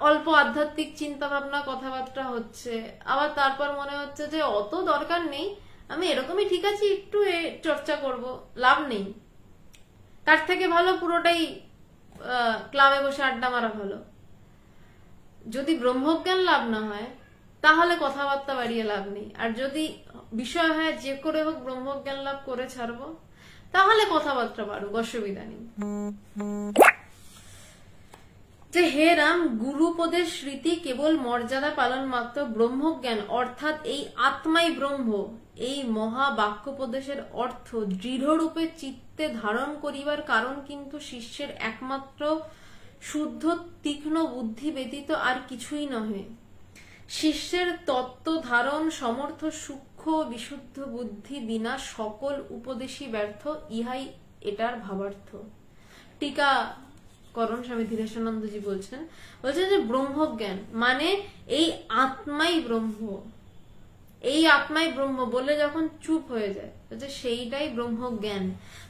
অল্প আধ্যাত্মিক চিন্তা ভাবনা কথাবার্তা হচ্ছে, আবার তারপর মনে হচ্ছে যে অত দরকার নেই, আমি এরকমই ঠিক আছি, একটু চর্চা করব, লাভ নেই। তার থেকে ভালো পুরোটাই ক্লাবে বসে আড্ডা মারা ভালো। যদি ব্রহ্মজ্ঞান লাভ না হয় তাহলে কথাবার্তা বাড়িয়ে লাভ নেই, আর যদি বিষয় হয় যে করে হোক ব্রহ্মজ্ঞান লাভ করে ছাড়বো, তাহলে কথাবার্তা বাড়ুক, অসুবিধা নেই। যে হে রাম, গুরুপদেশ রীতি কেবল মর্যাদা পালন মাত্র, ব্রহ্মজ্ঞান অর্থাৎ এই আত্মাই ব্রহ্ম, এই মহাবাক্যোপদেশের অর্থ দৃঢ়রূপে চিত্তে ধারণ করিবার কারণ কিন্তু শিষ্যের একমাত্র শুদ্ধ তীক্ষ্ণ বুদ্ধি ব্যতীত আর কিছুই নহে। শিষ্যের তত্ত্ব ধারণ সমর্থ সূক্ষ্ম বিশুদ্ধ বুদ্ধি বিনা সকল উপদেশই ব্যর্থ, ইহাই এটার ভাবার্থ। টিকা করণ স্বামী ধীরেশানন্দজি বলছেন যে ব্রহ্মজ্ঞান মানে এই আত্মাই ব্রহ্ম, এই আত্মাই ব্রহ্ম বলে যখন চুপ হয়ে যায় বলছে সেইটাই ব্রহ্মজ্ঞান।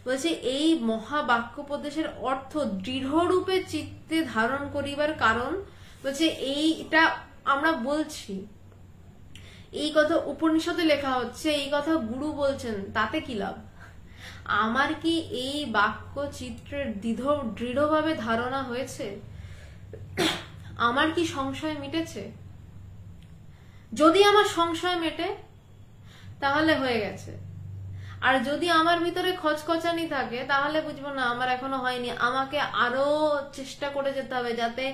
বলছে এই মহাবাক্যোপদেশের অর্থ দৃঢ়রূপে চিত্তে ধারণ করিবার কারণ, বলছে এইটা আমরা বলছি, এই কথা উপনিষদে লেখা হচ্ছে, এই কথা গুরু বলছেন, তাতে কি লাভ? আমার কি এই বাক্য চিত্রের দৃঢ়ভাবে ধারণা হয়েছে? আমার কি সংশয় মিটেছে? যদি আমার সংশয় মেটে তাহলে হয়ে গেছে, আর যদি আমার ভিতরে খচখচানি থাকে তাহলে বুঝবো না আমার এখনো হয়নি, আমাকে আরো চেষ্টা করে যেতে হবে যাতে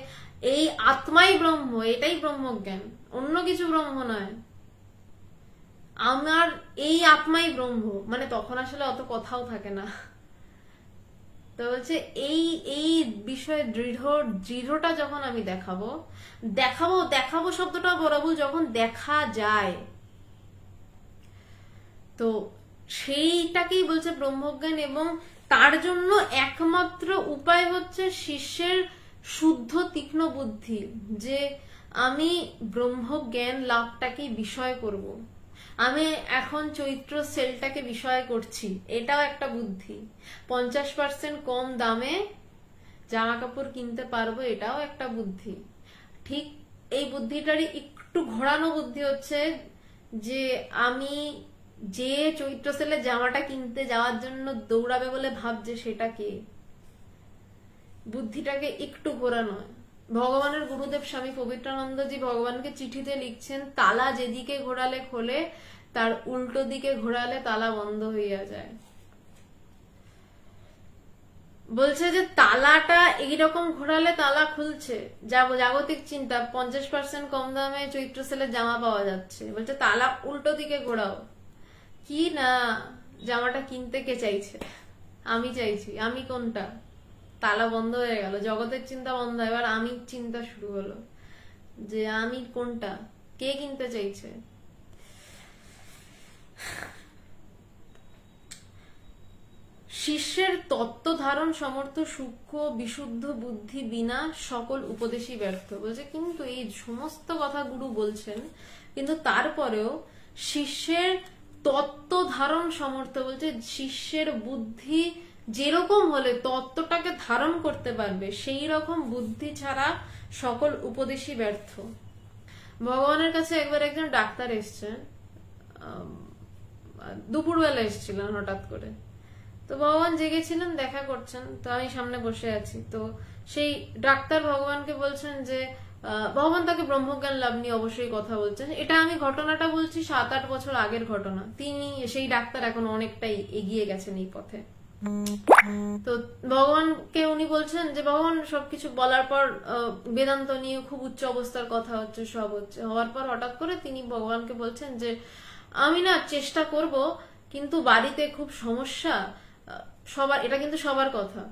এই আত্মাই ব্রহ্ম, এটাই ব্রহ্মজ্ঞান, অন্য কিছু ব্রহ্ম নয়, আমার এই আত্মাই ব্রহ্ম, মানে তখন আসলে অত কথাও থাকে না। তো বলছে এই এই বিষয়ে দৃঢ়টা যখন আমি দেখাবো দেখাবো শব্দটা বরাবর যখন দেখা যায়, তো সেইটাকেই বলছে ব্রহ্মজ্ঞান। এবং তার জন্য একমাত্র উপায় হচ্ছে শিষ্যের শুদ্ধ তীক্ষ্ণ বুদ্ধি, যে আমি ব্রহ্মজ্ঞান লাভটাকে বিষয় করব, আমি এখন চৈত্র সেলটাকে বিষয় করছি, এটাও একটা বুদ্ধি। 50% কম দামে জামা কাপড় কিনতে পারবো, এটাও একটা বুদ্ধি। ঠিক এই বুদ্ধিটারই একটু ঘোরানো বুদ্ধি হচ্ছে যে আমি যে চৈত্র সেলে জামাটা কিনতে যাওয়ার জন্য দৌড়াবে বলে ভাবছে সেটা কে, বুদ্ধিটাকে একটু ঘোরানো। ভগবানের গুরুদেব স্বামী পবিত্রানন্দজি ভগবানকে চিঠিতে লিখছেন, তালা যেদিকে ঘোরালে খোলে তার উল্টো দিকে ঘোরালে তালা বন্ধ হইয়া যায়। বলছে যে তালাটা এইরকম ঘোরালে তালা খুলছে, জাগতিক চিন্তা 50% কম দামে চৈত্র সেলের জামা পাওয়া যাচ্ছে, বলছে তালা উল্টো দিকে ঘোরাও, কি না জামাটা কিনতে কে চাইছে? আমি চাইছি, আমি কোনটা? তালা বন্ধ হয়ে গেল, জগতের চিন্তা বন্ধ, এবার আমি চিন্তা শুরু হলো। যে আমি কোনটা, কে কিনতে চাইছে। শিষ্যের তত্ত্ব ধারণ সমর্থ সূক্ষ্ম বিশুদ্ধ বুদ্ধি বিনা সকল উপদেশই ব্যর্থ। বলছে কিন্তু এই সমস্ত কথা গুরু বলছেন, কিন্তু তারপরেও শিষ্যের তত্ত্ব ধারণ সমর্থ, বলছে শিষ্যের বুদ্ধি যেরকম হলে তত্ত্বটাকে ধারণ করতে পারবে সেই রকম বুদ্ধি ছাড়া সকল উপদেশই ব্যর্থ। ভগবানের কাছে একবার একজন ডাক্তার এসছেন, দুপুরবেলা এসেছিলেন হঠাৎ করে। তো ভগবান জেগেছিলেন, দেখা করছেন, তো আমি সামনে বসে আছি। তো সেই ডাক্তার ভগবানকে বলছেন যে ভগবান তাকে ব্রহ্মজ্ঞান লাভ নিয়ে অবশ্যই কথা বলছেন। এটা আমি ঘটনাটা বলছি 7-8 বছর আগের ঘটনা। তিনি সেই ডাক্তার এখন অনেকটাই এগিয়ে গেছেন এই পথে। তো ভগবানকে উনি বলছেন যে ভগবান সবকিছু বলার পর বেদান্ত নিয়ে খুব উচ্চ অবস্থার কথা হচ্ছে, সব হচ্ছে, হওয়ার পর হঠাৎ করে তিনি ভগবানকে বলছেন যে আমি না চেষ্টা করব, কিন্তু বাড়িতে খুব সমস্যা, সবার, এটা কিন্তু সবার কথা,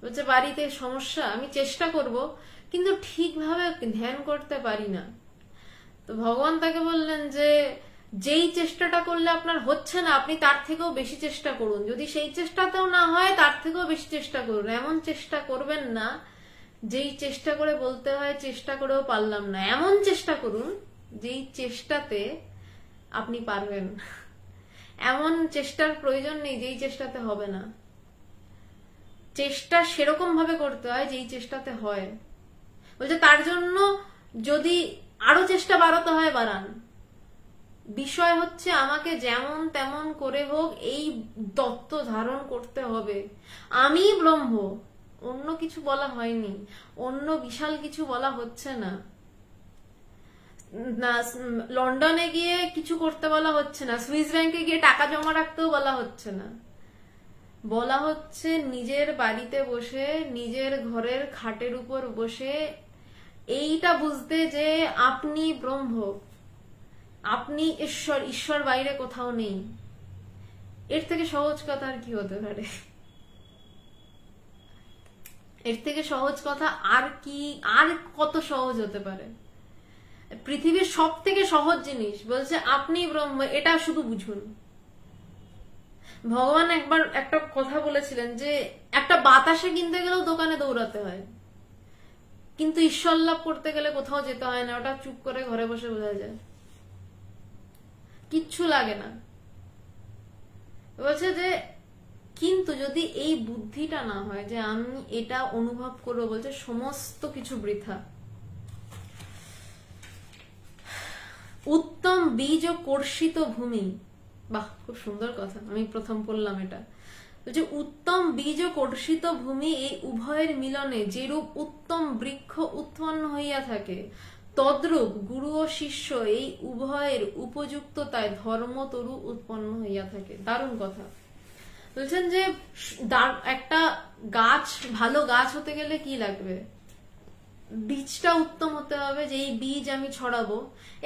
বলছে বাড়িতে সমস্যা, আমি চেষ্টা করব কিন্তু ঠিকভাবে ধ্যান করতে পারি না। তো ভগবান তাকে বললেন যে যেই চেষ্টাটা করলে আপনার হচ্ছে না, আপনি তার থেকেও বেশি চেষ্টা করুন, যদি সেই চেষ্টাতেও না হয় তার থেকেও বেশি চেষ্টা করুন। এমন চেষ্টা করবেন না যেই চেষ্টা করে বলতে হয় চেষ্টা করেও পারলাম না, এমন চেষ্টা করুন যেই চেষ্টাতে আপনি পারবেন। এমন চেষ্টার প্রয়োজন নেই যেই চেষ্টাতে হবে না, চেষ্টা সেরকম ভাবে করতে হয় যেই চেষ্টাতে হয়। বলছে তার জন্য যদি আরো চেষ্টা বাড়াতে হয় বাড়ান, বিষয় হচ্ছে আমাকে যেমন তেমন করে হোক এই তত্ত্ব ধারণ করতে হবে। আমি ব্রহ্ম, অন্য কিছু বলা হয়নি, অন্য বিশাল কিছু বলা হচ্ছে না। লন্ডনে গিয়ে কিছু করতে বলা হচ্ছে না, সুইস ব্যাংকে গিয়ে টাকা জমা রাখতেও বলা হচ্ছে না, বলা হচ্ছে নিজের বাড়িতে বসে নিজের ঘরের খাটের উপর বসে এইটা বুঝতে যে আপনি ব্রহ্ম, আপনি ঈশ্বর, ঈশ্বর বাইরে কোথাও নেই। এর থেকে সহজ কথা আর কি হতে পারে? এর থেকে সহজ কথা আর কি, আর কত সহজ হতে পারে? পৃথিবীর সব থেকে সহজ জিনিস বলছে আপনি ব্রহ্ম, এটা শুধু বুঝুন। ভগবান একবার একটা কথা বলেছিলেন যে একটা বাতাসে কিনতে গেলেও দোকানে দৌড়াতে হয়, কিন্তু ঈশ্বর লাভ করতে গেলে কোথাও যেতে হয় না, ওটা চুপ করে ঘরে বসে বোঝা যায়, কিচ্ছু লাগে না। বলছে যে কিন্তু যদি এই বুদ্ধিটা না হয় যে আমি এটা অনুভব করবো, বলছে সমস্ত কিছু বৃথা। উত্তম বীজ ও কর্ষিত ভূমি, বাহ খুব সুন্দর কথা, আমি প্রথম পড়লাম এটা। বলছে উত্তম বীজ ও কর্ষিত ভূমি এই উভয়ের মিলনে যেরূপ উত্তম বৃক্ষ উৎপন্ন হইয়া থাকে, তদ্রূপ গুরু ও শিষ্য এই উভয়ের উপযুক্ততায় ধর্মতরু উৎপন্ন হইয়া থাকে। দারুণ কথা বলছেন যে একটা গাছ, ভালো গাছ হতে গেলে কি লাগবে? বীজটা উত্তম হতে হবে, যে এই বীজ আমি ছড়াবো।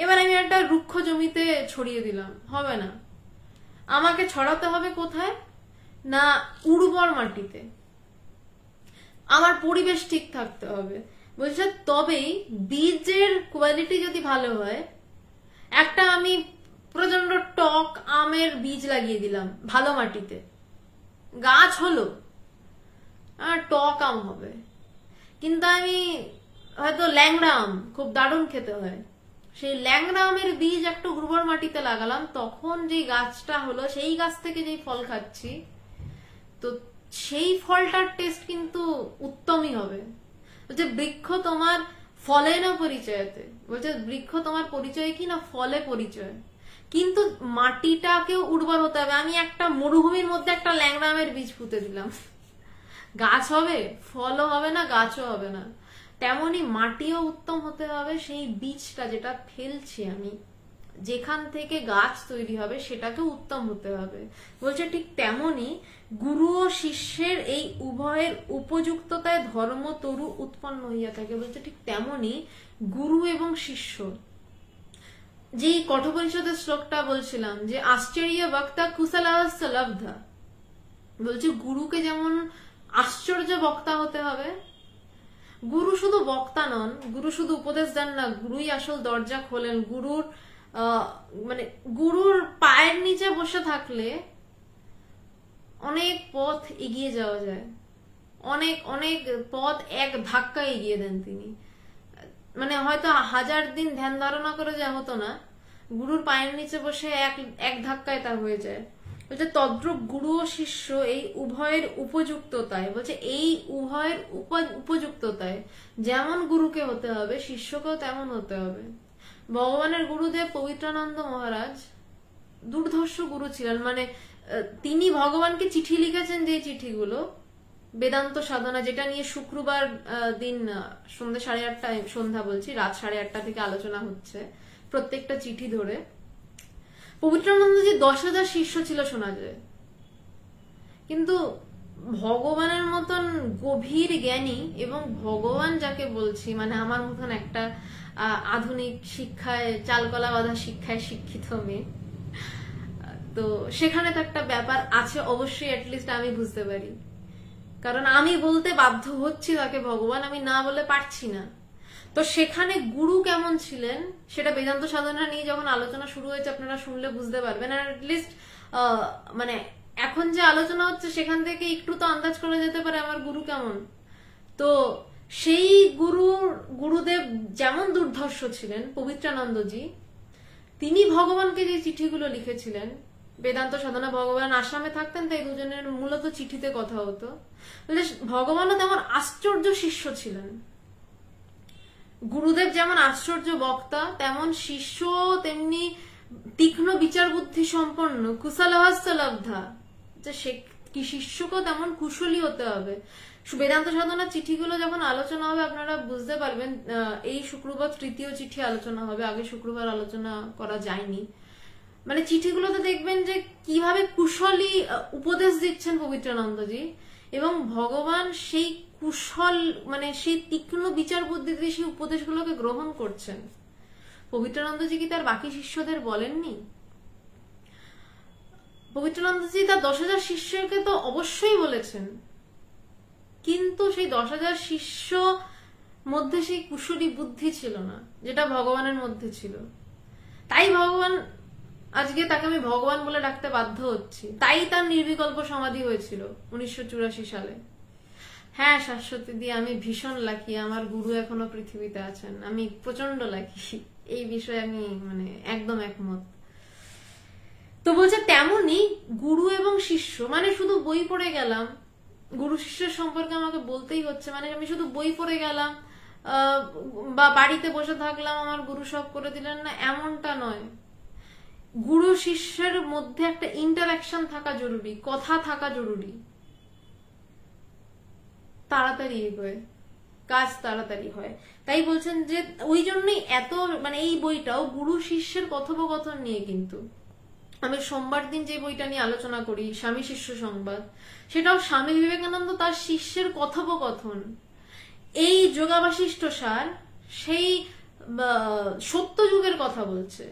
এবার আমি একটা রুক্ষ জমিতে ছড়িয়ে দিলাম, হবে না, আমাকে ছড়াতে হবে কোথায় না উর্বর মাটিতে, আমার পরিবেশ ঠিক থাকতে হবে। বলছে তবেই বীজের কোয়ালিটি যদি ভালো হয়, একটা আমি প্রচন্ড টক আমের বীজ লাগিয়ে দিলাম ভালো মাটিতে, গাছ হলো, টক আম হবে, কিন্তু আমি হয়তো ল্যাংড়া আম খুব দারুণ খেতে হয়, সেই ল্যাংড়া আমের বীজ একটু উর্বর মাটিতে লাগালাম, তখন যেই গাছটা হলো সেই গাছ থেকে যেই ফল খাচ্ছি, তো সেই ফলটার টেস্ট কিন্তু উত্তমই হবে। বলছে বৃক্ষ তোমার ফলে না পরিচয়তে, বলছে বৃক্ষ তোমার পরিচয় কি না ফলে পরিচয়, কিন্তু মাটিটাকেও উর্বর হতে হবে। আমি একটা মরুভূমির মধ্যে একটা ল্যাংড়া আমের বীজ পুঁতে দিলাম, গাছ হবে? ফলও হবে না, গাছও হবে না। তেমনি মাটিও উত্তম হতে হবে, সেই বীজটা যেটা ফেলছি আমি, যেখান থেকে গাছ তৈরি হবে সেটাকে উত্তম হতে হবে। বলছে ঠিক তেমনি গুরু ও শিষ্যের এই উভয়ের উপযুক্ততায় ধর্মতরু উৎপন্ন হইয়া থাকে। বলছে ঠিক তেমনি গুরু এবং শিষ্য, যেই কঠোপনিষদের শ্লোকটা বলছিলাম যে আশ্চর্য বক্তা কুশলাস্য লব্ধা, বলছে গুরুকে যেমন আশ্চর্য বক্তা হতে হবে, গুরু শুধু বক্তা নন, গুরু শুধু উপদেশ দেন না, গুরুই আসল দরজা খোলেন। মানে গুরুর পায়ের নিচে বসে থাকলে অনেক পথ এগিয়ে যাওয়া যায়, অনেক অনেক পথ এক ধাক্কায় এগিয়ে দেন তিনি। মানে হয়তো 1000 দিন ধ্যান ধারণা করে যা হতো না, গুরুর পায়ের নিচে বসে এক ধাক্কায় তা হয়ে যায়। বলছে তদ্রূপ গুরু ও শিষ্য এই উভয়ের উপযুক্ততায়, বলছে এই উভয়ের উপযুক্ততায় যেমন গুরুকে হতে হবে শিষ্যকেও তেমন হতে হবে। ভগবানের গুরুদেব পবিত্রানন্দ মহারাজ দুর্ধর্ষ গুরু ছিলেন। মানে তিনি ভগবানকে চিঠি লিখেছেন, যে চিঠিগুলো বেদান্ত সাধনা, যেটা নিয়ে শুক্রবার দিন সন্ধ্যা 8:30, সন্ধ্যা বলছি রাত 8:30 থেকে আলোচনা হচ্ছে প্রত্যেকটা চিঠি ধরে। পবিত্রানন্দজি 10,000 শিষ্য ছিল শোনা যায়, কিন্তু ভগবানের মতন গভীর জ্ঞানী এবং ভগবান যাকে বলছি, মানে আমার মতন একটা আধুনিক শিক্ষায় চালকলা বাঁধা শিক্ষায় শিক্ষিত মেয়ে, তো সেখানে তো একটা ব্যাপার আছে অবশ্যই, অ্যাটলিস্ট আমি বুঝতে পারি, কারণ আমি বলতে বাধ্য হচ্ছি তাকে ভগবান, আমি না বলে পারছি না। তো সেখানে গুরু কেমন ছিলেন সেটা বেদান্ত সাধনা নিয়ে যখন আলোচনা শুরু হয়েছে আপনারা শুনলে বুঝতে পারবেন। আর অ্যাটলিস্ট মানে এখন যে আলোচনা হচ্ছে সেখান থেকে একটু তো আন্দাজ করা যেতে পারে আমার গুরু কেমন। তো সেই গুরুদেব যেমন দুর্ধর্ষ ছিলেন পবিত্রানন্দজি, তিনি ভগবানকে যে চিঠিগুলো লিখেছিলেন, বেদান্ত সাধনা ভগবান আসামে থাকতেন তাই দুজনের মূলত চিঠিতে কথা হতো, ভগবানও তেমন আশ্চর্য শিষ্য ছিলেন। গুরুদেব যেমন আশ্চর্য বক্তা, তেমন শিষ্য তেমনি তীক্ষ্ণ বিচার বুদ্ধি সম্পন্ন, কুশলহস্তলব্ধা, যে কি শিষ্যকেও তেমন কুশলী হতে হবে। বেদান্ত সাধনার চিঠিগুলো যখন আলোচনা হবে আপনারা বুঝতে পারবেন। এই শুক্রবার 3য় চিঠি আলোচনা হবে, আগে শুক্রবার আলোচনা করা যায়নি। মানে চিঠিগুলোতে দেখবেন যে কিভাবে কুশলী উপদেশ দিচ্ছেন পবিত্রানন্দজি, এবং ভগবান সেই কুশল মানে সেই তীক্ষ্ণ বিচার বুদ্ধি দিয়ে সেই উপদেশগুলোকে গ্রহণ করছেন। পবিত্রানন্দজি কি তার বাকি শিষ্যদের বলেননি? পবিত্রানন্দজি তার 10,000 শিষ্যকে তো অবশ্যই বলেছেন, কিন্তু সেই 10,000 শিষ্য মধ্যে সেই কুশলী বুদ্ধি ছিল না যেটা ভগবানের মধ্যে ছিল। তাই ভগবান আজকে তাকে আমি ভগবান বলে ডাকতে বাধ্য হচ্ছি। তাই তার নির্বিকল্প সমাধি হয়েছিল 1984 সালে। হ্যাঁ শাশ্বতী দিয়ে আমি ভীষণ লাকি, আমার গুরু এখনো পৃথিবীতে আছেন, আমি প্রচন্ড লাকি, এই বিষয়ে আমি মানে একদম একমত। তো বলছে তেমনি গুরু এবং শিষ্য, মানে শুধু বই পড়ে গেলাম, গুরু শিষ্যের সম্পর্কে আমাকে বলতেই হচ্ছে, মানে আমি শুধু বই পড়ে গেলাম বা বাড়িতে বসে থাকলাম আমার গুরু সব করে দিলেন না, এমনটা নয়। গুরু শিষ্যের মধ্যে একটা ইন্টারাকশন থাকা জরুরি, কথা থাকা জরুরি, তাড়াতাড়ি এগোয়, কাজ তাড়াতাড়ি হয়। তাই বলছেন যে ওই জন্যই এত মানে এই বইটাও গুরু শিষ্যের কথোপকথন নিয়ে। কিন্তু আমি সোমবার দিন যে বইটা নিয়ে আলোচনা করি, স্বামী শিষ্য সংবাদ, সেটাও স্বামী বিবেকানন্দ তার শিষ্যের কথোপকথন। এই যোগাবাশিষ্ঠ সার সেই সত্যযুগের কথা বলছে,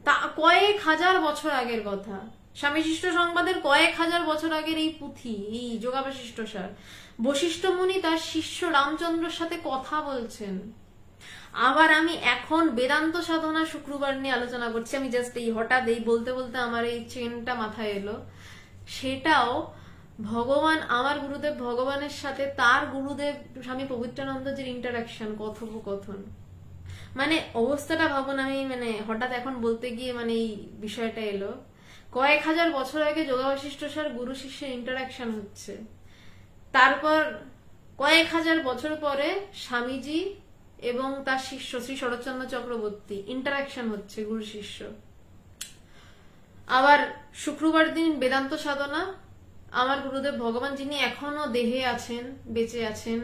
তা কয়েক হাজার বছর আগের কথা। স্বামী শিষ্য সংবাদের কয়েক হাজার বছর আগের এই পুঁথি, এই যোগাবাশিষ্ঠ সার, বশিষ্ঠ মুনি তার শিষ্য রামচন্দ্রের সাথে কথা বলছেন। আবার আমি এখন বেদান্ত সাধনা শুক্রবার নিয়ে আলোচনা করছি, আমি জাস্ট এই হঠাৎ এই বলতে বলতে আমার এই চেনটা মাথায় এলো, সেটাও ভগবান, আমার গুরুদেব ভগবানের সাথে তার গুরুদেব স্বামী পবিত্রানন্দজির ইন্টারাকশন, কথোপকথন। মানে অবস্থাটা ভাবুন, আমি মানে হঠাৎ এখন বলতে গিয়ে মানে এই বিষয়টা এলো, কয়েক হাজার বছর আগে যোগাবশিষ্ঠ সার গুরু শিষ্যের ইন্টারাকশন হচ্ছে, তারপর কয়েক হাজার বছর পরে স্বামীজি এবং তার শিষ্য শ্রী শরৎচন্দ্র চক্রবর্তী ইন্টারাকশন হচ্ছে গুরু শিষ্য। আবার শুক্রবার দিন বেদান্ত সাধনা, আমার গুরুদেব ভগবান যিনি এখনো দেহে আছেন, বেঁচে আছেন,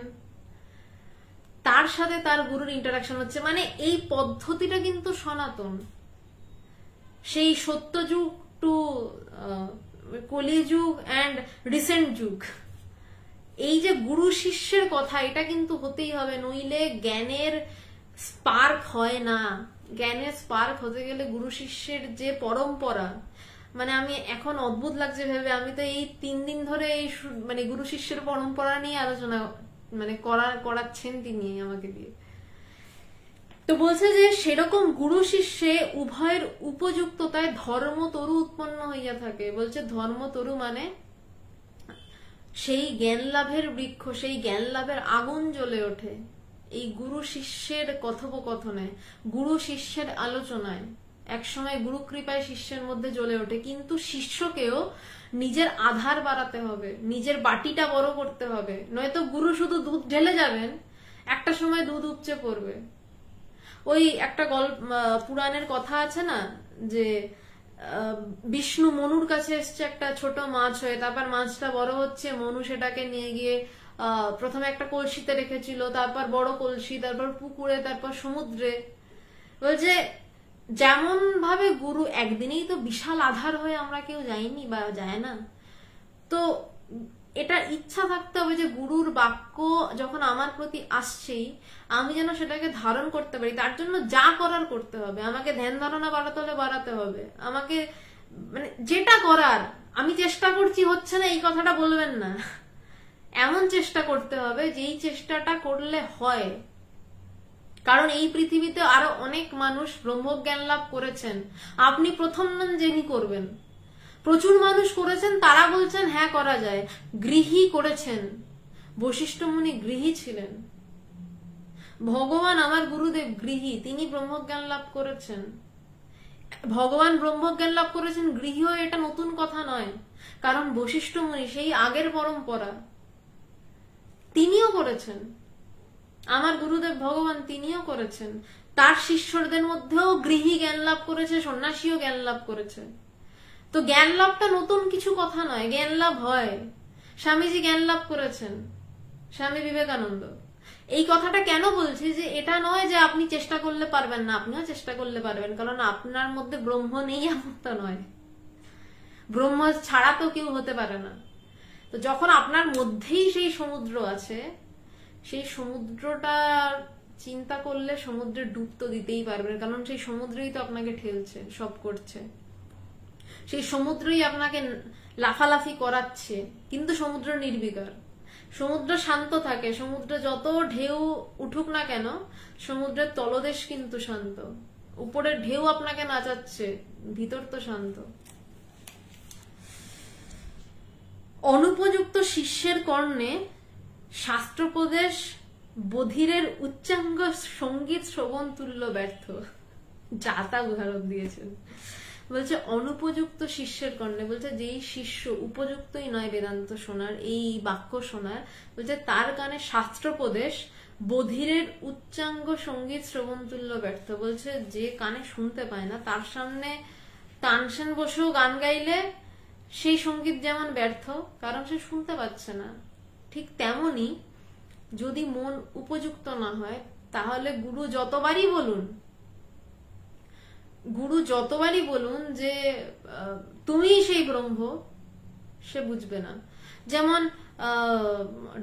তার সাথে তার গুরুর ইন্টারাকশন হচ্ছে। মানে এই পদ্ধতিটা কিন্তু সনাতন, সেই সত্যযুগ টু কলিযুগ অ্যান্ড রিসেন্ট যুগ। এই যে গুরু শিষ্যের কথা, এটা কিন্তু হতেই হবে, নইলে জ্ঞানের স্পার্ক হয় না। জ্ঞানের স্পার্ক হতে গেলে গুরু শিষ্যের যে পরম্পরা, মানে আমি এখন অদ্ভুত লাগছে ভেবে, আমি তো এই 3 দিন ধরে এই মানে গুরু শিষ্যের পরম্পরা নিয়ে আলোচনা মানে করাচ্ছেন তিনি আমাকে দিয়ে। তো বলছে যে সেরকম গুরু শিষ্যে উভয়ের উপযুক্ততায় ধর্মতরু উৎপন্ন হইয়া থাকে। বলছে ধর্মতরু মানে সেই জ্ঞান লাভের বৃক্ষ, সেই জ্ঞান লাভের আগুন জ্বলে ওঠে এই গুরু শিষ্যের কথোপকথনে, গুরু শিষ্যের আলোচনায়। একসময় গুরু কৃপায় শিষ্যের মধ্যে জ্বলে ওঠে, কিন্তু শিষ্যকেও নিজের আধার বাড়াতে হবে, নিজের বাটিটা বড় করতে হবে, নয়তো গুরু শুধু দুধ ঢেলে যাবেন, একটা সময় দুধ উপচে পড়বে। ওই একটা পুরাণের কথা আছে না, যে বিষ্ণু মনুর কাছে এসছে একটা ছোট মাছ হয়ে, তারপর মাছটা বড় হচ্ছে, মনু সেটাকে নিয়ে গিয়ে প্রথমে একটা কলসিতে রেখেছিল, তারপর বড় কলসি, তারপর পুকুরে, তারপর সমুদ্রে। বলছে যেমন ভাবে গুরু একদিনেই তো বিশাল আধার হয়ে আমরা কেউ যাইনি বা যায় না, তো এটা ইচ্ছা থাকতে হবে যে গুরুর বাক্য যখন আমার প্রতি আসছেই আমি যেন সেটাকে ধারণ করতে পারি। তার জন্য যা করার করতে হবে, আমাকে ধ্যান ধারণা বাড়াতে হলে বাড়াতে হবে, আমাকে মানে যেটা করার, আমি চেষ্টা করছি হচ্ছে না এই কথাটা বলবেন না, এমন চেষ্টা করতে হবে যেই চেষ্টাটা করলে হয়। কারণ এই পৃথিবীতে আরো অনেক মানুষ ব্রহ্মজ্ঞান লাভ করেছেন, আপনি প্রথম নন যিনি করবেন। প্রচুর মানুষ করেছেন, তারা বলছেন হ্যাঁ করা যায়। গৃহী করেছেন, বশিষ্ঠ মুনি গৃহী ছিলেন, ভগবান আমার গুরুদেব গৃহী, তিনি ব্রহ্মজ্ঞান লাভ করেছেন। ভগবান ব্রহ্মজ্ঞান লাভ করেছেন গৃহী হয়ে, এটা নতুন কথা নয়, কারণ বশিষ্ঠ মুনি সেই আগের পরম্পরা, তিনিও করেছেন। আমার গুরুদেব ভগবান তিনিও করেছেন, তার শিষ্যদের মধ্যেও গৃহী জ্ঞান লাভ করেছে, সন্ন্যাসীও জ্ঞান লাভ করেছে। তো জ্ঞান লাভটা নতুন কিছু কথা নয়, জ্ঞান লাভ হয়। স্বামীজি জ্ঞান লাভ করেছেন, স্বামী বিবেকানন্দ। এই কথাটা কেন বলছি, যে এটা নয় যে আপনি চেষ্টা করলে পারবেন না, আপনিও চেষ্টা করলে পারবেন, কারণ আপনার মধ্যে ব্রহ্ম নেই এমনটা নয়, ব্রহ্ম ছাড়া তো কেউ হতে পারে না। তো যখন আপনার মধ্যেই সেই সমুদ্র আছে, সেই সমুদ্রটা চিন্তা করলে সমুদ্রে ডুব তো দিতেই পারবেন, কারণ সেই সমুদ্রই তো আপনাকে ঠেলছে, সব করছে, সেই সমুদ্রই আপনাকে লাফালাফি করাচ্ছে, কিন্তু সমুদ্র নির্বিকার, সমুদ্র শান্ত থাকে। সমুদ্র যত ঢেউ উঠুক না কেন, সমুদ্রের তলদেশ কিন্তু শান্ত, উপরের ঢেউ আপনাকে নাচাচ্ছে, ভিতর তো শান্ত। অনুপযুক্ত শিষ্যের কর্ণে শাস্ত্রোপদেশ বধিরের উচ্চাঙ্গ সঙ্গীত শ্রবণ তুল্য ব্যর্থ। যা তা উদাহরণ দিয়েছেন। বলছে অনুপযুক্ত শিষ্যের কর্ণে, বলছে যেই শিষ্য উপযুক্তই নয় বেদান্ত শোনার, এই বাক্য শোনার, বলছে তার কানে শাস্ত্রোপদেশ বধিরের উচ্চাঙ্গ সঙ্গীত শ্রবণ তুল্য ব্যর্থ। বলছে যে কানে শুনতে পায় না, তার সামনে তানসেন বসেও গান গাইলে সেই সঙ্গীত যেমন ব্যর্থ, কারণ সে শুনতে পাচ্ছে না। ঠিক তেমনি যদি মন উপযুক্ত না হয়, তাহলে গুরু যতবারই বলুন যে তুমি সেই ব্রহ্ম, সে বুঝবে না। যেমন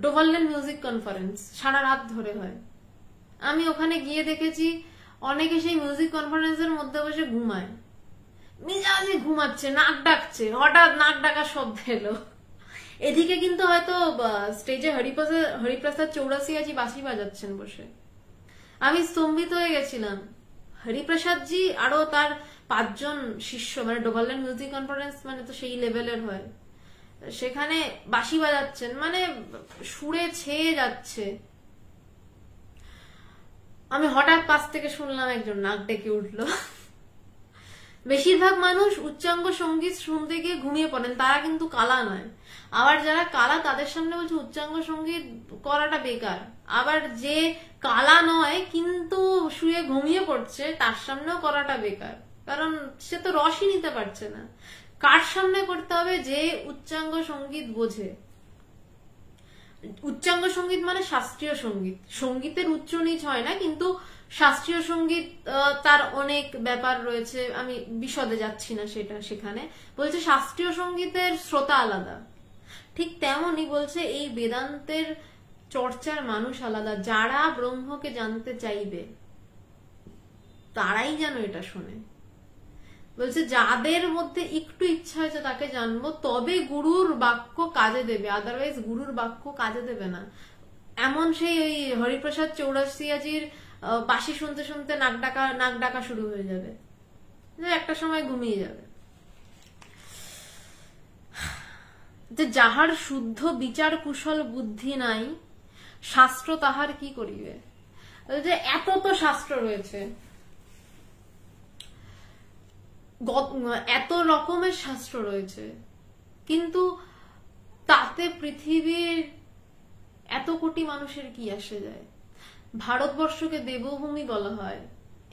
ডোভারলেন মিউজিক কনফারেন্স সারা রাত ধরে হয়, আমি ওখানে গিয়ে দেখেছি অনেকে সেই মিউজিক কনফারেন্সের মধ্যে বসে ঘুমায়, মিজাজে ঘুমাচ্ছে, নাক ডাকছে, হঠাৎ নাক ডাকার শব্দ এলো। এদিকে কিন্তু হয়তো স্টেজে হরিপ্রসাদ চৌরাসিয়াজি বাঁশি বাজাচ্ছেন বসে। আমি স্তম্ভিত হয়ে গেছিলাম। হরিপ্রসাদ জি আরো তার 5 জন শিষ্য, মানে ডোভারল্যান্ড মিউজিক কনফারেন্স মানে তো সেই লেভেলের হয়, সেখানে বাঁশি বাজাচ্ছেন, মানে সুরে ছেয়ে যাচ্ছে। আমি হঠাৎ পাশ থেকে শুনলাম একজন নাক ডেকে উঠলো। বেশিরভাগ মানুষ উচ্চাঙ্গ সঙ্গীত শুনতে গিয়ে ঘুমিয়ে পড়েন, তারা কিন্তু কালা নয়। আবার যারা কালা তাদের সামনে বলছে উচ্চাঙ্গ সঙ্গীত করাটা বেকার। আবার যে কালা নয় কিন্তু শুয়ে ঘুমিয়ে পড়ছে, তার সামনেও করাটা বেকার, কারণ সে তো রসই নিতে পারছে না। কার সামনে করতে হবে? যে উচ্চাঙ্গ সঙ্গীত বোঝে। উচ্চাঙ্গ সঙ্গীত মানে শাস্ত্রীয় সঙ্গীত, সঙ্গীতের উচ্চ নিচ হয় না, কিন্তু শাস্ত্রীয় সঙ্গীত তার অনেক ব্যাপার রয়েছে, আমি বিশদে যাচ্ছি না সেখানে। বলছে শাস্ত্রীয় সঙ্গীতের শ্রোতা আলাদা, ঠিক তেমনই বলছে এই বেদান্তের চর্চার মানুষ আলাদা। যারা ব্রহ্মকে জানতে চাইবে তারাই যেন এটা শোনে। বলছে যাদের মধ্যে একটু ইচ্ছা হয়েছে তাকে জানবো, তবে গুরুর বাক্য কাজে দেবে, আদারওয়াইজ গুরুর বাক্য কাজে দেবে না। এমন সেই ওই হরিপ্রসাদ চৌরাসিয়াজির বাঁশি শুনতে শুনতে নাক ডাকা শুরু হয়ে যাবে, একটা সময় ঘুমিয়ে যাবে। যে যাহার শুদ্ধ বিচার কুশল বুদ্ধি নাই, শাস্ত্র তাহার কি করিবে। যে এত তো শাস্ত্র রয়েছে, এত রকমের শাস্ত্র রয়েছে, কিন্তু তাতে পৃথিবীর এত কোটি মানুষের কি আসে যায়। ভারতবর্ষকে দেবভূমি বলা হয়,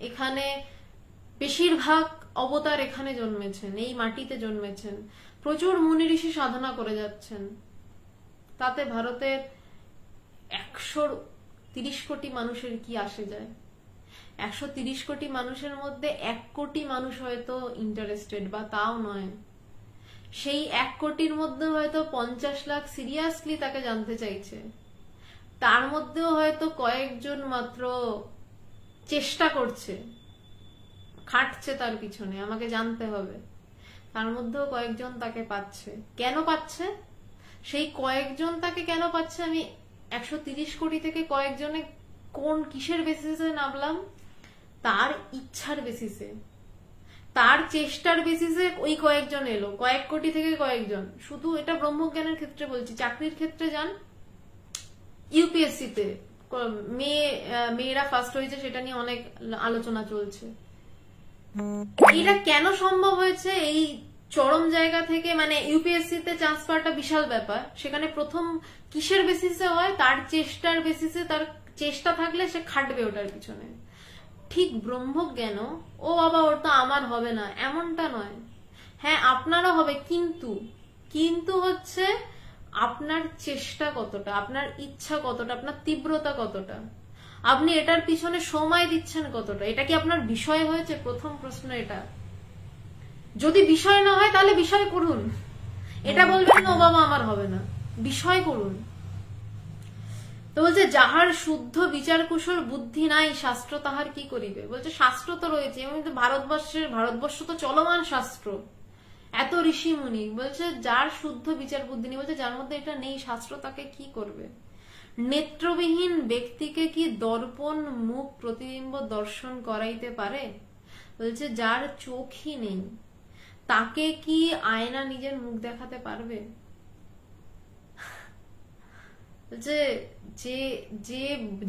এখানে বেশিরভাগ অবতার এখানে জন্মেছেন, এই মাটিতে জন্মেছেন, প্রচুর মুনি ঋষি সাধনা করে যাচ্ছেন। তাতে ভারতের 130 কোটি মানুষের কি আসে যায়। 130 কোটি মানুষের মধ্যে 1 কোটি মানুষ হয়তো ইন্টারেস্টেড, বা তাও নয়। সেই 1 কোটির মধ্যে হয়তো 50 লাখ সিরিয়াসলি তাকে জানতে চাইছে, তার মধ্যেও হয়তো কয়েকজন মাত্র চেষ্টা করছে, খাটছে তার পিছনে, আমাকে জানতে হবে। তার মধ্যেও কয়েকজন তাকে পাচ্ছে। কেন পাচ্ছে? সেই কয়েকজন তাকে কেন পাচ্ছে? আমি 130 কোটি থেকে কয়েকজনে কোন কিসের বেসিসে নামলাম? তার ইচ্ছার বেসিসে, তার চেষ্টার বেসিসে ওই কয়েকজন এলো। কয়েক কোটি থেকে কয়েকজন। শুধু এটা ব্রহ্মজ্ঞানের ক্ষেত্রে বলছি, চাকরির ক্ষেত্রে যান, ইউপিএসসি তে মেয়েরা ফার্স্ট হয়েছে, সেটা নিয়ে অনেক আলোচনা চলছে। এটা কেন সম্ভব হয়েছে? এই চরম জায়গা থেকে, মানে ইউপিএসসি তে চান্স পাওয়াটা বিশাল ব্যাপার। সেখানে প্রথম কিসের বেসিসে হয়? তার চেষ্টার বেসিসে। তার চেষ্টা থাকলে সে খাটবে ওটার পিছনে। ঠিক ব্রহ্মজ্ঞান, ও বাবা ওর তো আমার হবে না, এমনটা নয়। হ্যাঁ, আপনারও হবে, কিন্তু হচ্ছে আপনার চেষ্টা কতটা, আপনার ইচ্ছা কতটা, আপনার তীব্রতা কতটা, আপনি এটার পিছনে সময় দিচ্ছেন কতটা। এটা কি আপনার বিষয় হয়েছে? প্রথম প্রশ্ন এটা। যদি বিষয় না হয় তাহলে বিষয় করুন। এটা বলবেন না ও বাবা আমার হবে না, বিষয় করুন। তো বলছে যাহার শুদ্ধ বিচার কুশল বুদ্ধি নাই, শাস্ত্র তাহার কি করিবে। বলছে শাস্ত্র তো রয়েছে, এবং ভারতবর্ষ তো চলমান শাস্ত্র, এত ঋষি মুনি। বলছে যার শুদ্ধ বিচার বুদ্ধি নেই, বলছে যার মধ্যে এটা নেই, শাস্ত্র তাকে কি করবে। নেত্রবিহীন ব্যক্তিকে কি দর্পণ মুখ প্রতিবিম্ব দর্শন করাইতে পারে? বলছে যার চোখই নেই তাকে কি আয়না নিজের মুখ দেখাতে পারবে? যে যে যে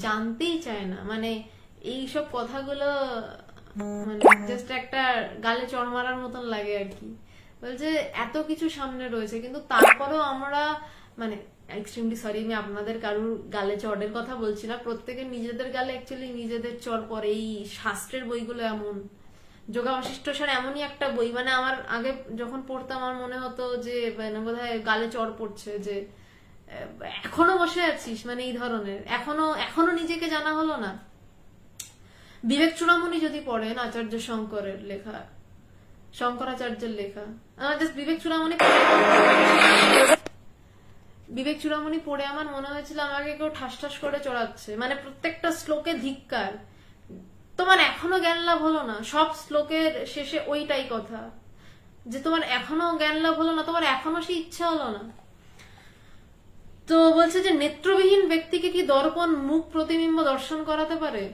জানতেই চায় না, মানে এইসব কথাগুলো মানে জাস্ট একটা গালে চড় মারার মতন লাগে আর কি। বলছে এত কিছু সামনে রয়েছে, কিন্তু তারপরেও আমরা, মানে এক্সট্রিমলি সরি, আমি আপনাদের কারুর গালে চড়ের কথা বলছি না, প্রত্যেকের নিজেদের গালে অ্যাকচুয়ালি নিজেদের চড় পরে। এই শাস্ত্রের বইগুলো এমন, যোগা বশিষ্ঠ স্যার এমনই একটা বই, মানে আমার আগে যখন পড়তাম আমার মনে হতো যে বোধহয় গালে চড় পড়ছে, যে এখনো বসে আছিস, মানে এই ধরনের। এখনো নিজেকে জানা হলো না। বিবেক চূড়ামণি যদি পড়েন, আচার্য শঙ্করের লেখা, শঙ্করাচার্যের লেখা, বিবেক চূড়ামণি পড়ে আমার মনে হয়েছিল আমাকে কেউ ঠাস ঠাস করে চড়াচ্ছে। মানে প্রত্যেকটা শ্লোকে ধিক্কার, তোমার এখনো জ্ঞান লাভ হলো না। সব শ্লোকের শেষে ওইটাই কথা, যে তোমার এখনো জ্ঞান লাভ হলো না, তোমার এখনো সে ইচ্ছা হলো না। তো বলছে যে নেত্রবিহীন ব্যক্তিকে কি দর্পণ মুখ প্রতিবিম্ব দর্শন করাতে পারে?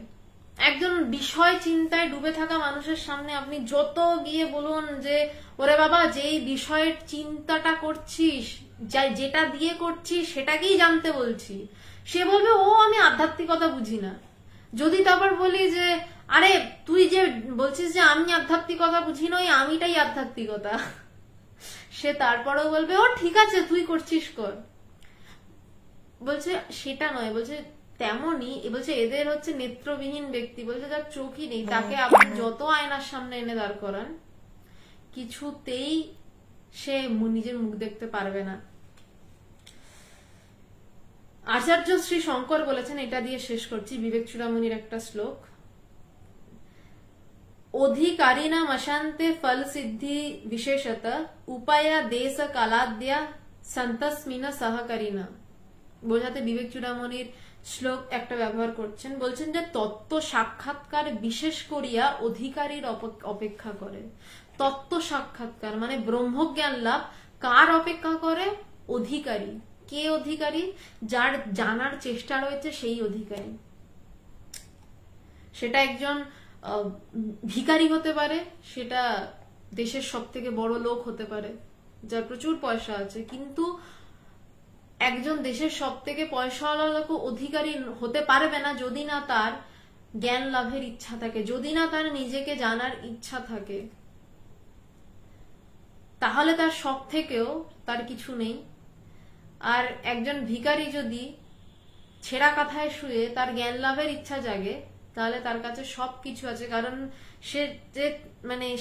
একজন বিষয় চিন্তায় ডুবে থাকা মানুষের সামনে আপনি যত গিয়ে বলুন যে ওরে বাবা যেই বিষয়ের চিন্তাটা করছিস, যেটা দিয়ে করছিস সেটাকেই জানতে বলছি, সে বলবে ও আমি আধ্যাত্মিকতা বুঝি না। যদি তারপর বলি যে আরে তুই যে বলছিস যে আমি আধ্যাত্মিকতা বুঝি না, ওই আমিটাই আধ্যাত্মিকতা, সে তারপরেও বলবে ও ঠিক আছে তুই করছিস কর। বলছে সেটা নয়, বলছে তেমনই। বলছে এদের হচ্ছে নেত্রবিহীন ব্যক্তি, বলছে যার চোখই নেই, তাকে আপনি যত আয়নার সামনে এনে দাঁড় করান কিছুতেই সে নিজের মুখ দেখতে পারবে না। আচার্য শ্রী শঙ্কর বলেছেন, এটা দিয়ে শেষ করছি, বিবেক চূড়ামণির একটা শ্লোক, অধিকারিণাম অশান্তে ফল সিদ্ধি বিশেষত উপায়া দেশ কালাদ্যা সন্তস্মিনা সহকারিণা। বোঝাতে বিবেক চূড়ামণির শ্লোক একটা ব্যবহার করছেন। বলছেন যে তত্ত্ব সাক্ষাৎকার বিশেষ করিয়া অধিকারীর অপেক্ষা করে। তত্ত্ব সাক্ষাৎকার মানে ব্রহ্মজ্ঞান লাভ কার অপেক্ষা করে? অধিকারী। কে অধিকারী? যার জানার চেষ্টা রয়েছে সেই অধিকারী। সেটা একজন ভিখারি হতে পারে, সেটা দেশের সব থেকে বড় লোক হতে পারে যার প্রচুর পয়সা আছে, কিন্তু একজন দেশের সব থেকে পয়সাওয়ালা লোক অধিকারী হতে পারবে না যদি না তার জ্ঞান লাভের ইচ্ছা থাকে, যদি না তার নিজেকে জানার ইচ্ছা থাকে। তাহলে তার সব থেকেও তার কিছু নেই। আর একজন ভিখারি যদি ছেঁড়া কাঁথায় শুয়ে তার জ্ঞান লাভের ইচ্ছা জাগে, তাহলে তার কাছে সব কিছু আছে, কারণ সে যে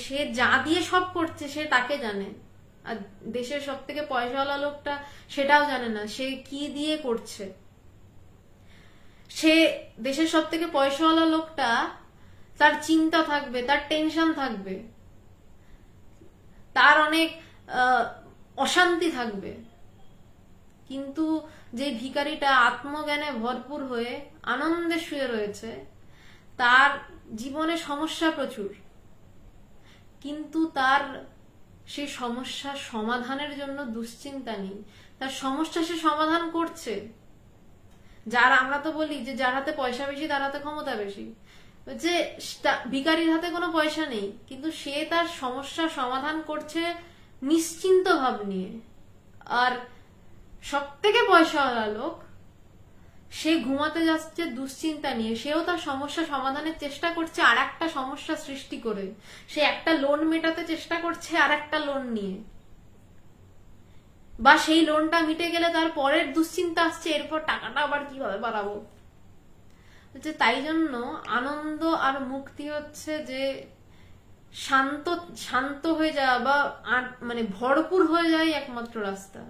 সে যা দিয়ে সব করছে সে তাকে জানে। আর দেশের সব থেকে পয়সাওয়ালা লোকটা সেটাও জানে না সে কি দিয়ে করছে। সে দেশের সব থেকে পয়সাওয়ালা লোকটা তার চিন্তা থাকবে, তার টেনশন থাকবে, তার অনেক অশান্তি থাকবে। কিন্তু যে ভিখারিটা আত্মজ্ঞানে ভরপুর হয়ে আনন্দে শুয়ে রয়েছে, তার জীবনে সমস্যা প্রচুর, কিন্তু তার সেই সমস্যার সমাধানের জন্য দুশ্চিন্তা নেই। তার সমস্যা সে সমাধান করছে। যার আমরা তো বলি যে যার হাতে পয়সা বেশি তার হাতে ক্ষমতা বেশি, যে ভিখারির হাতে কোনো পয়সা নেই কিন্তু সে তার সমস্যার সমাধান করছে নিশ্চিন্ত ভাব নিয়ে। আর সব থেকে পয়সাওয়ালা লোক সে ঘুমাতে যাচ্ছে দুশ্চিন্তা নিয়ে, সেও তার সমস্যা সমাধানের চেষ্টা করছে আর একটা সমস্যা সৃষ্টি করে। সে একটা লোন মেটাতে চেষ্টা করছে আর একটা লোন নিয়ে, বা সেই লোনটা মিটে গেলে তার পরের দুশ্চিন্তা আসছে এরপর টাকাটা আবার কিভাবে বাড়াবো। তাই জন্য আনন্দ আর মুক্তি হচ্ছে যে শান্ত শান্ত হয়ে যাওয়া বা ভরপুর হয়ে যায় একমাত্র রাস্তা।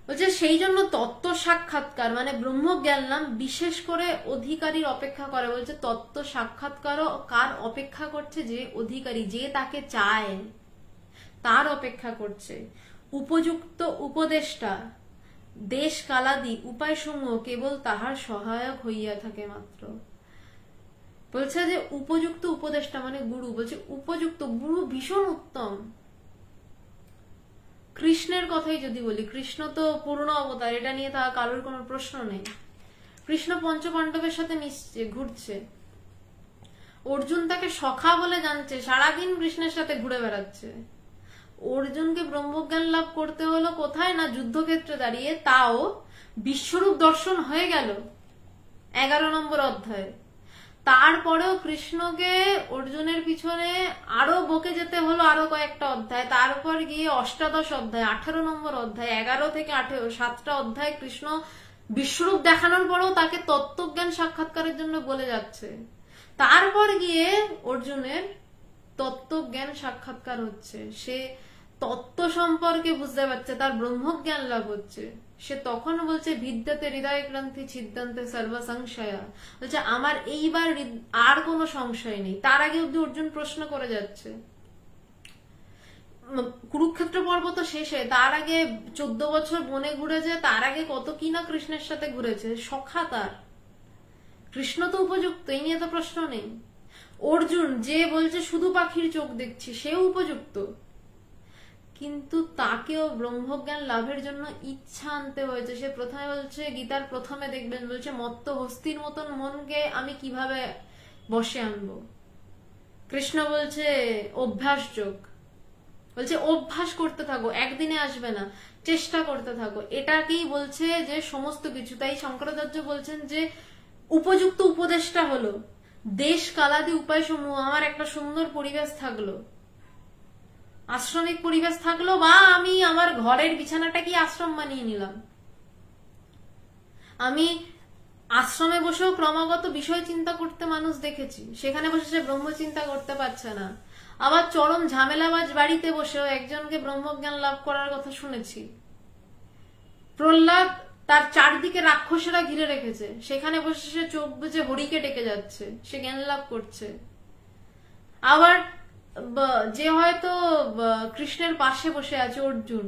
বলছে সেই জন্য তত্ত্ব সাক্ষাৎকার ব্রহ্মজ্ঞান নাম বিশেষ করে অধিকারীর অপেক্ষা করে। বলছে তত্ত্ব সাক্ষাৎকারও কার অপেক্ষা করছে? যে অধিকারী, যে তাকে চায় তার অপেক্ষা করছে। উপযুক্ত উপদেষ্টা দেশ কালাদি উপায় সমূহ কেবল তাহার সহায়ক হইয়া থাকে মাত্র। বলছে যে উপযুক্ত উপদেষ্টা গুরু, বলছে উপযুক্ত গুরু ভীষণ উত্তম। কৃষ্ণের কথাই যদি বলি, কৃষ্ণ তো পূর্ণ অবতার, এটা নিয়ে তা কারোর কোনো প্রশ্ন নেই। কৃষ্ণ পঞ্চপাণ্ডবের সাথে মিশছে, ঘুরছে। অর্জুন তাকে সখা বলে জানছে, সারাদিন কৃষ্ণের সাথে ঘুরে বেড়াচ্ছে। অর্জুনকে ব্রহ্মজ্ঞান লাভ করতে হলো কোথায়? না যুদ্ধক্ষেত্রে দাঁড়িয়ে, তাও বিশ্বরূপ দর্শন হয়ে গেল 11 নম্বর অধ্যায়ে। তারপরেও কৃষ্ণকে অর্জুনের পিছনে আরো বকে যেতে হলো আরো কয়েকটা অধ্যায়, তারপর গিয়ে অষ্টাদশ অধ্যায় 18 নম্বর অধ্যায় 11 থেকে 18 7টা অধ্যায় কৃষ্ণ বিশ্বরূপ দেখানোর পরেও তাকে তত্ত্বজ্ঞান সাক্ষাৎকারের জন্য বলে যাচ্ছে। তারপর গিয়ে অর্জুনের তত্ত্বজ্ঞান সাক্ষাৎকার হচ্ছে, সে তত্ত্ব সম্পর্কে বুঝতে পারছে, তার ব্রহ্মজ্ঞান লাভ হচ্ছে। সে তখন বলছে বিদ্যাতে হৃদয় গ্রন্থি ছিদ্দান্তে সর্বসংশয়া, বলছে আমার এইবার আর কোনো সংশয় নেই। তার আগে অব্দি অর্জুন প্রশ্ন করে যাচ্ছে। কুরুক্ষেত্র পর্ব তো শেষে, তার আগে 14 বছর বনে ঘুরেছে, তার আগে কত কি না কৃষ্ণের সাথে ঘুরেছে, সখা তার। কৃষ্ণ তো উপযুক্ত, এই নিয়ে তো প্রশ্ন নেই। অর্জুন যে বলছে শুধু পাখির চোখ দেখছি, সেও উপযুক্ত, কিন্তু তাকেও ব্রহ্মজ্ঞান লাভের জন্য ইচ্ছা আনতে হয়েছে। সে প্রথমে বলছে, গীতার প্রথমে দেখবেন বলছে মত্ত হস্তির মতন মনকে আমি কিভাবে বসে আনবো। কৃষ্ণ বলছে অভ্যাস যোগ, বলছে অভ্যাস করতে থাকো, একদিনে আসবে না, চেষ্টা করতে থাকো। এটাকেই বলছে যে সমস্ত কিছু। তাই শঙ্করাচার্য বলছেন যে উপযুক্ত উপদেশটা হলো দেশ কালাদি উপায় সমূহ। আমার একটা সুন্দর পরিবেশ থাকলো, আশ্রমিক পরিবেশ থাকলো, বা আমি আমার ঘরের বিছানাটা কি আশ্রম বানিয়ে নিলাম। আমি আশ্রমে বসেও ক্রমাগত বিষয় চিন্তা করতে মানুষ দেখেছি, সেখানে বসে সে ব্রহ্ম চিন্তা করতে পারছে না। আবার চরম ঝামেলাবাজ বাড়িতে বসেও একজনকে ব্রহ্মজ্ঞান লাভ করার কথা শুনেছি। প্রহ্লাদ তার চারদিকে রাক্ষসেরা ঘিরে রেখেছে, সেখানে বসে সে চোখ বুজে হরিকে ডেকে যাচ্ছে, সে জ্ঞান লাভ করছে। আবার যে হয়তো কৃষ্ণের পাশে বসে আছে অর্জুন,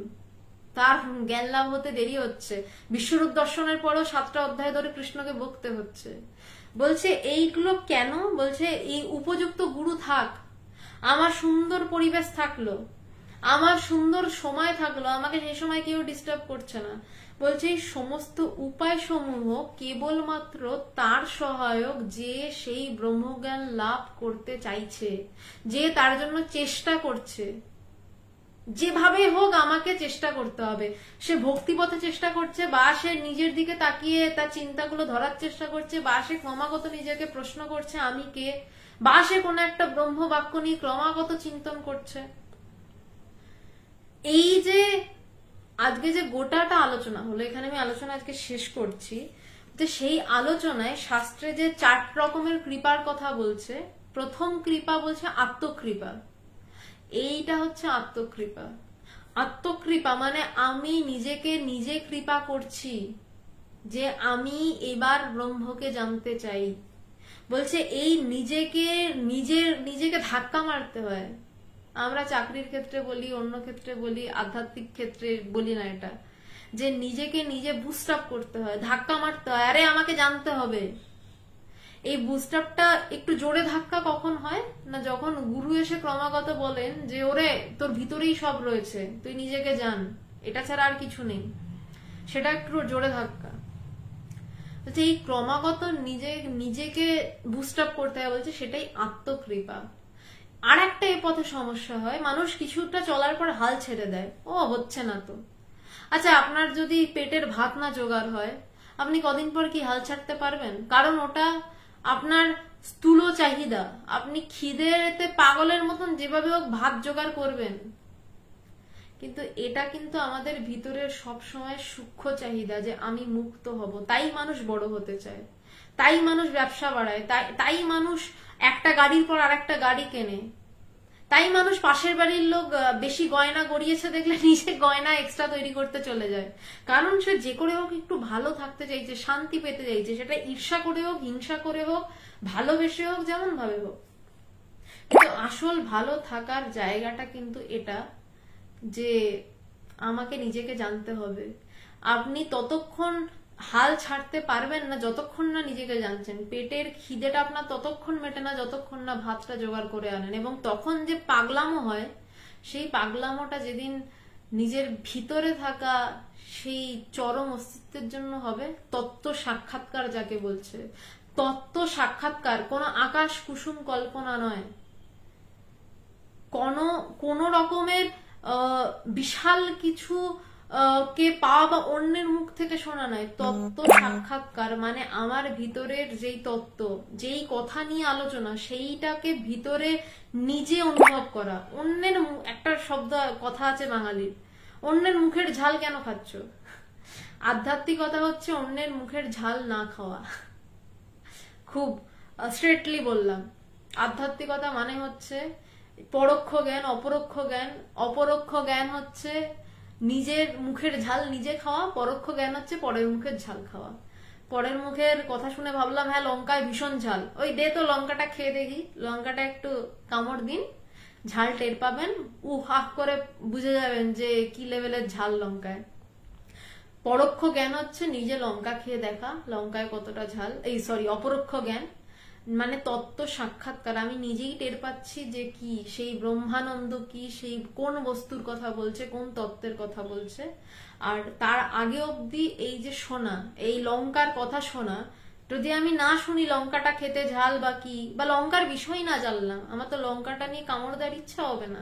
তার জ্ঞান লাভ হতে দেরি হচ্ছে, বিশ্বরূপ দর্শনের পরও 7টা অধ্যায় ধরে কৃষ্ণকে বকতে হচ্ছে। বলছে এইগুলো কেন? বলছে এই উপযুক্ত গুরু থাক, আমার সুন্দর পরিবেশ থাকলো, আমার সুন্দর সময় থাকলো, আমাকে সেই সময় কেউ ডিস্টার্ব করছে না। বলছে এই সমস্ত উপায় সমূহ কেবলমাত্র তার সহায়ক যে সেই ব্রহ্মজ্ঞান লাভ করতে চাইছে, যে তার জন্য চেষ্টা করছে। যেভাবে হোক আমাকে চেষ্টা করতে হবে। সে ভক্তিপথে চেষ্টা করছে, বা সে নিজের দিকে তাকিয়ে তার চিন্তাগুলো ধরার চেষ্টা করছে, বা সে ক্রমাগত নিজেকে প্রশ্ন করছে আমি কে, বা সে কোনো একটা ব্রহ্ম বাক্য নিয়ে ক্রমাগত চিন্তন করছে। এই যে আজকে যে গোটাটা আলোচনা হলো, এখানে আমি আলোচনা আজকে শেষ করছি, যে সেই আলোচনায় শাস্ত্রে যে 4 রকমের কৃপার কথা বলছে। প্রথম কৃপা বলছে আত্মকৃপা। এইটা হচ্ছে আত্মকৃপা। আত্মকৃপা মানে আমি নিজেকে নিজে কৃপা করছি যে আমি এবার ব্রহ্মকে জানতে চাই। বলছে এই নিজেকে ধাক্কা মারতে হয়। আমরা চাকরির ক্ষেত্রে বলি, অন্য ক্ষেত্রে বলি, আধ্যাত্মিক ক্ষেত্রে বলি না, এটা যে নিজেকে নিজে বুস্ট আপ করতে হয়, ধাক্কা মারতে হয়। আরে আমাকে জানতে হবে। এই বুস্ট আপটা একটু জোরে ধাক্কা কখন হয় না, যখন গুরু এসে ক্রমাগত বলেন যে ওরে তোর ভিতরেই সব রয়েছে, তুই নিজেকে জান, এটা ছাড়া আর কিছু নেই। সেটা একটু জোরে ধাক্কা। এই ক্রমাগত নিজেকে বুস্ট আপ করতে হয় বলছে, সেটাই আত্মকৃপা। আর একটা এই পথে সমস্যা হয়, মানুষ কিছুটা চলার পর হাল ছেড়ে দেয়, ও হচ্ছে না তো। আচ্ছা, আপনার যদি পেটের ভাত না জোগাড় হয়, আপনি কদিন পর কি হাল ছাড়তে পারবেন? কারণ ওটা আপনার স্থূল চাহিদা। আপনি খিদেতে পাগলের মতন যেভাবে হোক ভাত জোগাড় করবেন, কিন্তু এটা কিন্তু আমাদের ভিতরের সবসময় সূক্ষ্ম চাহিদা যে আমি মুক্ত হব। তাই মানুষ বড় হতে চায়, তাই মানুষ ব্যবসা বাড়ায়, তাই মানুষ একটা গাড়ির পর আর একটা গাড়ি কেনে, তাই মানুষ পাশের বাড়ির লোক বেশি গয়না গড়িয়েছে দেখলে নিজে গয়না এক্সট্রা তৈরি করতে চলে যায়। কারণ সে যে করে হোক একটু ভালো থাকতে চাইছে, শান্তি পেতে চাইছে। সেটা ঈর্ষা করে হোক, হিংসা করে হোক, ভালোবেসে হোক, যেমন ভাবে হোক। কিন্তু আসল ভালো থাকার জায়গাটা কিন্তু এটা যে আমাকে নিজেকে জানতে হবে। আপনি ততক্ষণ হাল ছাড়তে পারবেন না যতক্ষণ না নিজেকে জানছেন। পেটের খিদেটা আপনার ততক্ষণ মেটে না যতক্ষণ না ভাতটা জোগাড় করে আনেন। এবং তখন যে পাগলামো হয়, সেই পাগলামোটা যেদিন নিজের ভিতরে থাকা সেই চরম অস্তিত্বের জন্য হবে, তত্ত্ব সাক্ষাৎকার যাকে বলছে। তত্ত্ব সাক্ষাৎকার কোনো আকাশ কুসুম কল্পনা নয়, কোন রকমের বিশাল কিছু কে পাওয়া বা অন্যের মুখ থেকে শোনা নয়। তত্ত্ব সাক্ষাৎকার মানে আমার ভিতরের যেই তত্ত্ব, যেই কথা নিয়ে আলোচনা, সেইটাকে ভিতরে নিজে অনুভব করা। অন্যের একটা শব্দ কথা আছে বাঙালির, অন্যের মুখের ঝাল কেন খাচ্ছ? আধ্যাত্মিকতা হচ্ছে অন্যের মুখের ঝাল না খাওয়া। খুব স্ট্রেটলি বললাম, আধ্যাত্মিকতা মানে হচ্ছে পরোক্ষ জ্ঞান, অপরোক্ষ জ্ঞান। অপরোক্ষ জ্ঞান হচ্ছে নিজের মুখের ঝাল নিজে খাওয়া, পরোক্ষ জ্ঞান হচ্ছে পরের মুখের ঝাল খাওয়া। পরের মুখের কথা শুনে ভাবলাম হ্যাঁ লঙ্কায় ভীষণ ঝাল, ওই দে তো লঙ্কাটা খেয়ে দেখি, লঙ্কাটা একটু কামড় দিন, ঝাল টের পাবেন, হাফ করে বুঝে যাবেন যে কি লেভেলের ঝাল লঙ্কায়। পরোক্ষ জ্ঞান হচ্ছে নিজে লঙ্কা খেয়ে দেখা, লঙ্কায় কতটা ঝাল। অপরোক্ষ জ্ঞান মানে তত্ত্ব সাক্ষাৎকার। আমি নিজেই টের পাচ্ছি যে কি সেই ব্রহ্মানন্দ, কি সেই কোন বস্তুর কথা বলছে, কোন তত্ত্বের কথা বলছে। আর তার আগে অব্দি এই যে শোনা, এই লঙ্কার কথা শোনা, যদি আমি না শুনি লঙ্কাটা খেতে ঝাল বা কি, বা লঙ্কার বিষয় না জানলাম, আমার তো লঙ্কাটা নিয়ে কামড় দেওয়ার ইচ্ছা হবে না।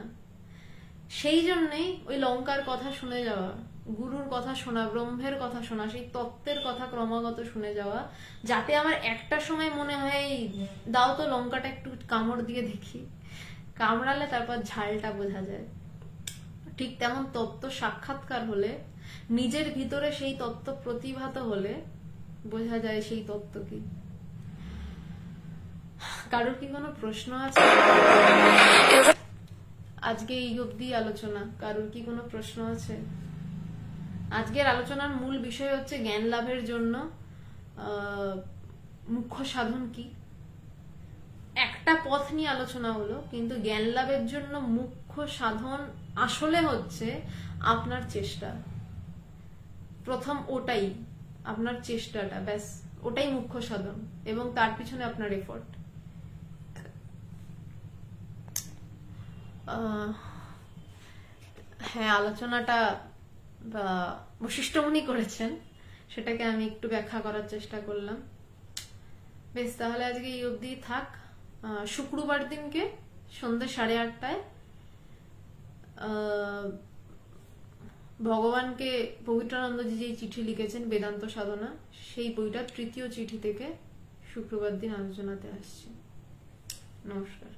সেই জন্যই ওই লঙ্কার কথা শুনে যাওয়া, গুরুর কথা শোনা, ব্রহ্মের কথা শোনা, সেই তত্ত্বের কথা ক্রমাগত শুনে যাওয়া, যাতে আমার একটা সময় মনে হয় দাও তো লঙ্কাটা একটু কামড় দিয়ে দেখি, কামড়ালে তারপর ঝালটা বোঝা যায়। ঠিক তেমন তত্ত্ব সাক্ষাৎকার হলে, নিজের ভিতরে সেই তত্ত্ব প্রতিভাত হলে বোঝা যায় সেই তত্ত্ব কি। কারোর কি কোনো প্রশ্ন আছে? আজকে এই অবধি আলোচনা, কারোর কি কোনো প্রশ্ন আছে? আজকের আলোচনার মূল বিষয় হচ্ছে জ্ঞান লাভের জন্য মুখ্য সাধন কি। একটা পথ নিয়ে আলোচনা হলো, কিন্তু জ্ঞান লাভের জন্য মুখ্য সাধন আসলে হচ্ছে আপনার চেষ্টা। প্রথম ওটাই, আপনার চেষ্টাটা, ব্যাস ওটাই মুখ্য সাধন, এবং তার পিছনে আপনার এফোর্ট। হ্যাঁ, আলোচনাটা বা বশিষ্ঠ মুনি করেছেন, সেটাকে আমি একটু ব্যাখ্যা করার চেষ্টা করলাম। বেশ, তাহলে আজকে এই অবধি থাক। শুক্রবার দিনকে সন্ধ্যে 8:30টায় ভগবানকে পবিত্রানন্দজি যে চিঠি লিখেছেন বেদান্ত সাধনা, সেই বইটার 3য় চিঠি থেকে শুক্রবার দিন আলোচনাতে আসছে। নমস্কার।